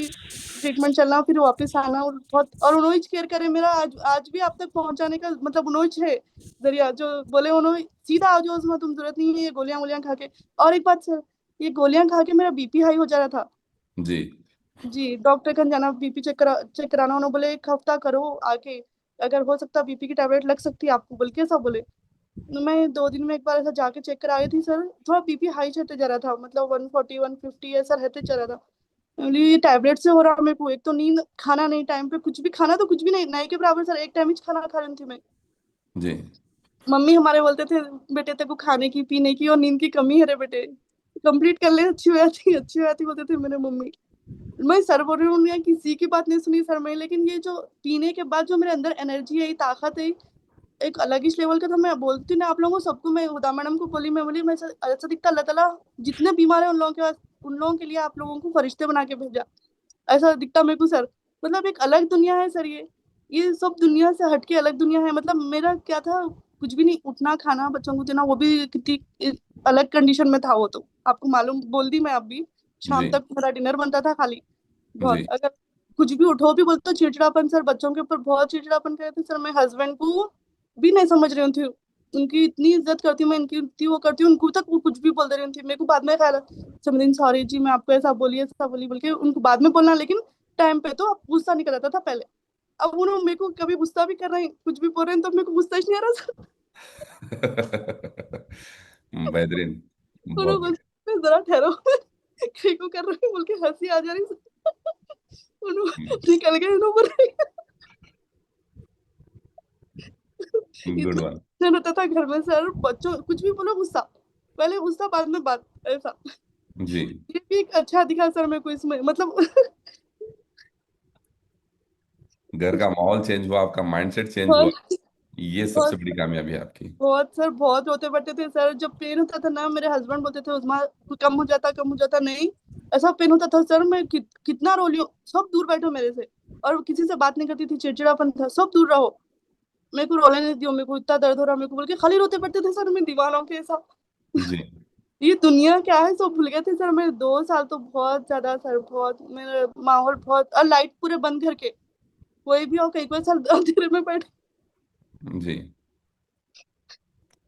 ट्रीटमेंट चलना फिर वापस आना, और बहुत, और उन्होंने केयर करे मेरा, आज आज भी आप तक पहुंचाने का, मतलब उन्होंने है जरिया, जो बोले उन्होंने सीधा आ जाओ उसमें, तुम जरूरत नहीं है ये गोलियां वोलियां खा के। और एक बात सर, ये गोलियां खा के मेरा बीपी हाई हो जा रहा था। जी जी डॉक्टर के जाना, बीपी चेक कराना, उन्होंने बोले 1 हफ्ता करो आके, अगर हो सकता बीपी की टैबलेट लग सकती है आपको, बोल के ऐसा बोले। मैं 2 दिन में एक बार ऐसा जाके चेक करा आई थी सर, थोड़ा बीपी हाई चलते जा रहा था, मतलब 140 150 ऐसा रहते चल रहा था। बोली, ये टैबलेट से हो रहा मेरे को, एक तो नींद, खाना नहीं टाइम पे, कुछ भी खाना तो कुछ भी नहीं, नहीं के बराबर सर, एक टाइम ही खाना खा रही थी मैं। जी मम्मी हमारे बोलते थे बेटे तेरे को खाने की पीने की और नींद की कमी है रे बेटे, कंप्लीट कर ले, अच्छी हो जाती बोलते थे मेरे मम्मी। मैं सर बोल रही हूँ, उन्होंने किसी की बात नहीं सुनी सर में, लेकिन ये जो पीने के बाद जो मेरे अंदर एनर्जी है, ताकत है, एक अलग ही लेवल का था। मैं बोलती ना आप लोगों को, सबको, मैं हुदा मैडम को बोली, मैं बोली मैं ऐसा दिखता अल्लाह ताला जितने बीमार है उन लोगों के पास, उन लोगों के लिए आप लोगों को फरिश्ते बना के भेजा, ऐसा दिखता मेरे को सर। मतलब एक अलग दुनिया है सर ये सब दुनिया से हटके अलग दुनिया है। मतलब मेरा क्या था, कुछ भी नहीं, उठना खाना बच्चों को देना, वो भी कितनी अलग कंडीशन में था वो तो आपको मालूम, बोल दी मैं। आप भी जी शाम तक मेरा डिनर बनता था खाली, बहुत, जी अगर कुछ भी उठो भी बोलते तो चिड़चिड़ापन सर, बच्चों के ऊपर बहुत चिड़चिड़ापन करे थे सर। मैं हस्बैंड को भी नहीं समझ रही थी, उनकी इतनी इज्जत करती हूँ मैं, इनकी इतनी वो करती हूँ, उनको तक वो कुछ भी बोल दे रही थी। मेरे को बाद में ख्याल, समदिन सॉरी जी मैं आपको ऐसा बोली ऐसा बोली बोल के उनको बाद में बोलना, लेकिन टाइम पे तो गुस्सा नहीं कराता था पहले। अब उन्होंने मेरे को कभी गुस्सा भी कर रहे हैं, कुछ भी बोल रहे हैं, तो मेरे को गुस्सा ही नहीं आ रहा था। बेहतरीन बहुत उन्होंने बोलते जरा ठहरो, कहीं को कर रहे हैं बोल के हंसी आ जा रही। उन्होंने निकल गए, उन्होंने बोले गुड इतना वन टेंशन होता था घर में सर, बच्चों कुछ भी बोलो गुस्सा, पहले गुस्सा बाद में बात, ऐसा। जी ये भी एक अच्छा दिखा सर मेरे को इसमें, मतलब घर का माहौल चेंज हुआ, आपका माइंडसेट चेंज हुआ, बहुत ये सबसे बहुत बड़ी कामयाबी है आपकी। बहुत सर, बहुत रोते पड़ते थे सर, जब पेन होता था ना मेरे हस्बैंड बोलते थे उस्मा कम हो जाता नहीं, ऐसा पेन होता था सर, मैं कितना रो लियो, सब दूर बैठो मेरे से, और किसी से बात नहीं करती थी, चिड़चिड़ापन था, सब दूर रहो, मेरे को रोने नहीं दियो, मेरे को इतना दर्द हो रहा मेरे को बोल के खाली रोते पड़ते थे सर, मैं दीवानों के ऐसा। जी ये दुनिया क्या है सब भूल गए थे सर। मेरे 2 साल तो बहुत ज्यादा सर, बहुत मेरा माहौल बहुत, और लाइट पूरे बंद करके, कोई भी हो कहीं कोई साल अंधेरे में बैठे। जी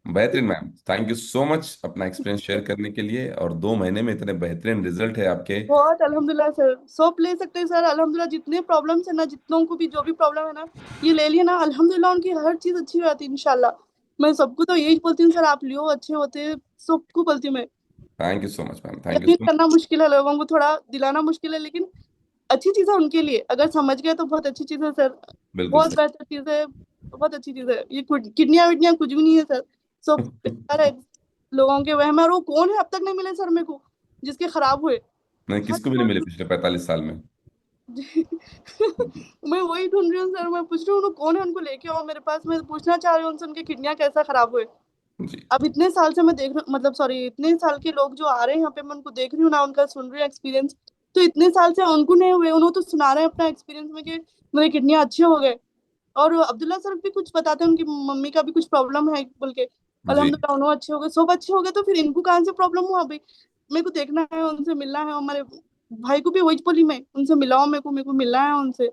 बेहतरीन ma'am, thank you so much अपना एक्सपीरियंस शेयर करने के लिए, और 2 महीने में इतने बेहतरीन रिजल्ट है आपके। बहुत अल्हम्दुलिल्लाह सर, सब ले सकते हैं सर अल्हम्दुलिल्लाह, जितने प्रॉब्लम्स है ना, जितनों को भी जो भी प्रॉब्लम है ना, ये ले लिए ना अल्हम्दुलिल्लाह, उनकी हर चीज अच्छी हो जाती है इंशाल्लाह। मैं सबको तो यही बोलती हूँ सर, आप लियो अच्छे होते हैं, सबको बोलती हूँ मैं। Thank you so much ma'am, thank you यकीन सो करना मुश्किल है, लोगों को थोड़ा दिलाना मुश्किल है, लेकिन अच्छी चीज है उनके लिए, अगर समझ गए तो बहुत अच्छी चीज है सर, बिल्कुल बहुत बेहतर चीज है, बहुत अच्छी चीज है। ये किडनियां विडनियां कुछ भी नहीं है सर, सब बेकार है, लोगों के वहम है। और वो कौन है अब तक नहीं मिले सर मेरे को जिसके खराब हुए। नहीं, हर किसको भी नहीं मिले पिछले 45 साल में। मैं वही ढूंढ रही हूँ सर, मैं पूछ रही हूँ उनको कौन है, उनको लेके आओ मेरे पास, मैं पूछना चाह रही हूँ उनसे उनकी किडनियां कैसा खराब हुए। जी अब इतने साल से मैं देख रही हूँ, मतलब सॉरी इतने साल के लोग जो आ रहे हैं यहाँ पे, मैं उनको देख रही हूँ ना, उनका सुन रही हूँ एक्सपीरियंस, तो इतने साल से उनको नहीं हुए, उन्होंने तो सुना रहे हैं अपना एक्सपीरियंस में कि मेरी किडनियां अच्छे हो गए। और अब्दुल्ला सर भी कुछ बताते हैं, उनकी मम्मी का भी कुछ प्रॉब्लम है बोल के, जी अल्हम्दुलिल्लाह उन्होंने अच्छे हो गए, सब अच्छे हो गए, तो फिर इनको कहाँ से प्रॉब्लम हुआ भाई। मेरे को देखना है, उनसे मिलना है, हमारे भाई को भी वही बोली मैं, उनसे मिलाओ मेरे को मिलना है उनसे।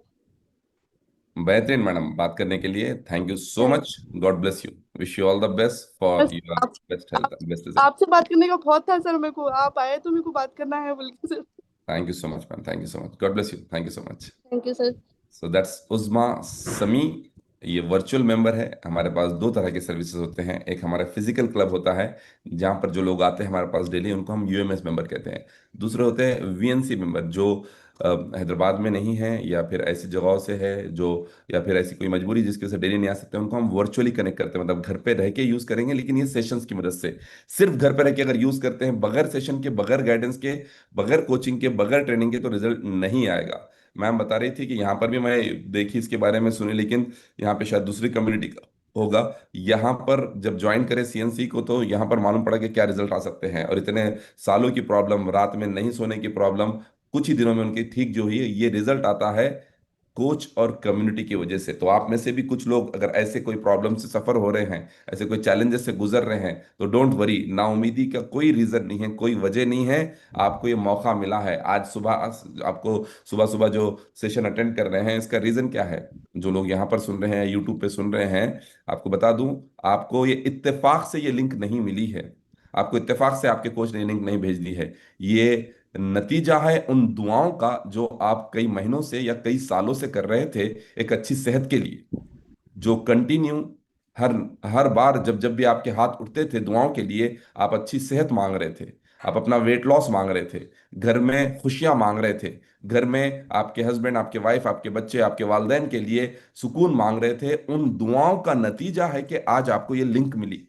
बेहतरीन मैडम, बात करने के लिए thank you so much. God bless you, wish you all the best for बस योर आप, बेस्ट हेल्थ, आप बेस्ट रिजल्ट। आपसे बात करने का बहुत था सर मेरे को, आप आए तो मेरे को बात करना है बोल के sir. Thank you so much ma'am, thank you so much, God bless you, thank you so much. Thank you sir. So that's Uzma Sami. ये वर्चुअल मेंबर है। हमारे पास दो तरह के सर्विसेज होते हैं, एक हमारा फिजिकल क्लब होता है जहाँ पर जो लोग आते हैं हमारे पास डेली, उनको हम यूएमएस मेंबर कहते हैं। दूसरे होते हैं वीएनसी मेंबर, जो हैदराबाद में नहीं है या फिर ऐसी जगहों से है जो, या फिर ऐसी कोई मजबूरी जिसकी वजह से डेली नहीं आ सकते, उनको हम वर्चुअली कनेक्ट करते हैं, मतलब घर पे रह के यूज़ करेंगे, लेकिन ये सेशंस की मदद से। सिर्फ घर पे रह के अगर यूज़ करते हैं, बगैर सेशन के, बगैर गाइडेंस के, बगैर कोचिंग के, बगैर ट्रेनिंग के, तो रिजल्ट नहीं आएगा। मैम बता रही थी कि यहाँ पर भी मैं देखी, इसके बारे में सुनी, लेकिन यहाँ पे शायद दूसरी कम्युनिटी का होगा। यहाँ पर जब ज्वाइन करे सीएनसी को, तो यहाँ पर मालूम पड़ा कि क्या रिजल्ट आ सकते हैं, और इतने सालों की प्रॉब्लम, रात में नहीं सोने की प्रॉब्लम, कुछ ही दिनों में उनकी ठीक जो हुई है, ये रिजल्ट आता है कोच और कम्युनिटी की वजह से। तो आप में से भी कुछ लोग अगर ऐसे कोई प्रॉब्लम से सफर हो रहे हैं, ऐसे कोई चैलेंजेस से गुजर रहे हैं, तो डोंट वरी, नाउमीदी का कोई रीजन नहीं है, कोई वजह नहीं है। आपको ये मौका मिला है आज सुबह, आपको सुबह सुबह जो सेशन अटेंड कर रहे हैं, इसका रीजन क्या है? जो लोग यहाँ पर सुन रहे हैं, यूट्यूब पे सुन रहे हैं, आपको बता दूं, आपको ये इत्तेफाक से ये लिंक नहीं मिली है। आपको इत्तेफाक से आपके कोच ने लिंक नहीं भेज दी है। ये नतीजा है उन दुआओं का जो आप कई महीनों से या कई सालों से कर रहे थे, एक अच्छी सेहत के लिए, जो कंटिन्यू हर हर बार जब जब भी आपके हाथ उठते थे दुआओं के लिए, आप अच्छी सेहत मांग रहे थे, आप अपना वेट लॉस मांग रहे थे, घर में खुशियां मांग रहे थे, घर में आपके हस्बैंड, आपके वाइफ, आपके बच्चे, आपके वालिदैन के लिए सुकून मांग रहे थे। उन दुआओं का नतीजा है कि आज आपको ये लिंक मिली।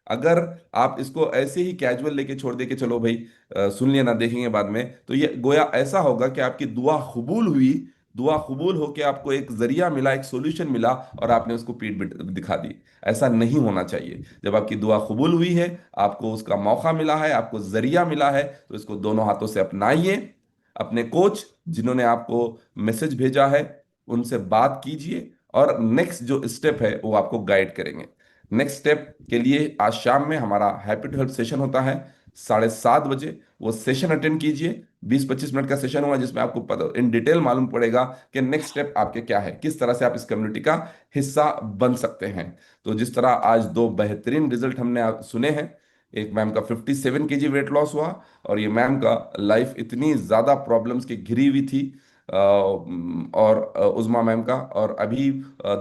अगर आप इसको ऐसे ही कैजुअल लेके छोड़ दे के चलो भाई, सुन लिया ना, देखेंगे बाद में, तो ये गोया ऐसा होगा कि आपकी दुआ कबूल हुई, दुआ कबूल होके आपको एक जरिया मिला, एक सॉल्यूशन मिला, और आपने उसको दिखा दी। ऐसा नहीं होना चाहिए। जब आपकी दुआ कबूल हुई है, आपको उसका मौका मिला है, आपको जरिया मिला है, तो इसको दोनों हाथों से अपनाइए। अपने कोच जिन्होंने आपको मैसेज भेजा है, उनसे बात कीजिए, और नेक्स्ट जो स्टेप है वो आपको गाइड करेंगे। नेक्स्ट स्टेप के लिए आज शाम में हमारा हैप्पी टू हेल्प सेशन होता है 7:30 बजे। वो सेशन अटेंड कीजिए। 20-25 मिनट का सेशन हुआ जिसमें आपको पता इन डिटेल मालूम पड़ेगा कि नेक्स्ट स्टेप आपके क्या है, किस तरह से आप इस कम्युनिटी का हिस्सा बन सकते हैं। तो जिस तरह आज दो बेहतरीन रिजल्ट हमने सुने हैं, एक मैम का 57 kg वेट लॉस हुआ, और ये मैम का लाइफ इतनी ज़्यादा प्रॉब्लम्स की घिरी हुई थी, और उज़मा मैम का, और अभी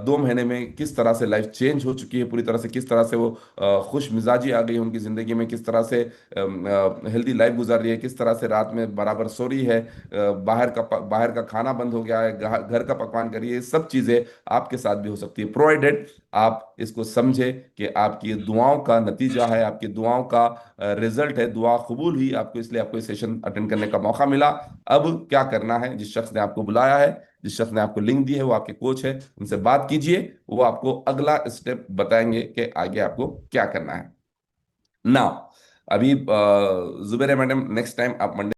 2 महीने में किस तरह से लाइफ चेंज हो चुकी है पूरी तरह से, किस तरह से वो खुश मिजाजी आ गई है उनकी ज़िंदगी में, किस तरह से हेल्दी लाइफ गुजार रही है, किस तरह से रात में बराबर सो रही है, बाहर का खाना बंद हो गया है, घर का पकवान करिए। ये सब चीज़ें आपके साथ भी हो सकती है, प्रोवाइडेड आप इसको समझे कि आपकी दुआओं का नतीजा है, आपकी दुआओं का रिजल्ट है, दुआ कबूल हुई आपको, इसलिए आपको सेशन अटेंड करने का मौका मिला। अब क्या करना है? जिस शख्स ने आपको बुलाया है, जिस शख्स ने आपको लिंक दी है, वो आपके कोच है, उनसे बात कीजिए, वो आपको अगला स्टेप बताएंगे कि आगे आपको क्या करना है। ना अभी जुबैर मैडम, नेक्स्ट टाइम आप मंडे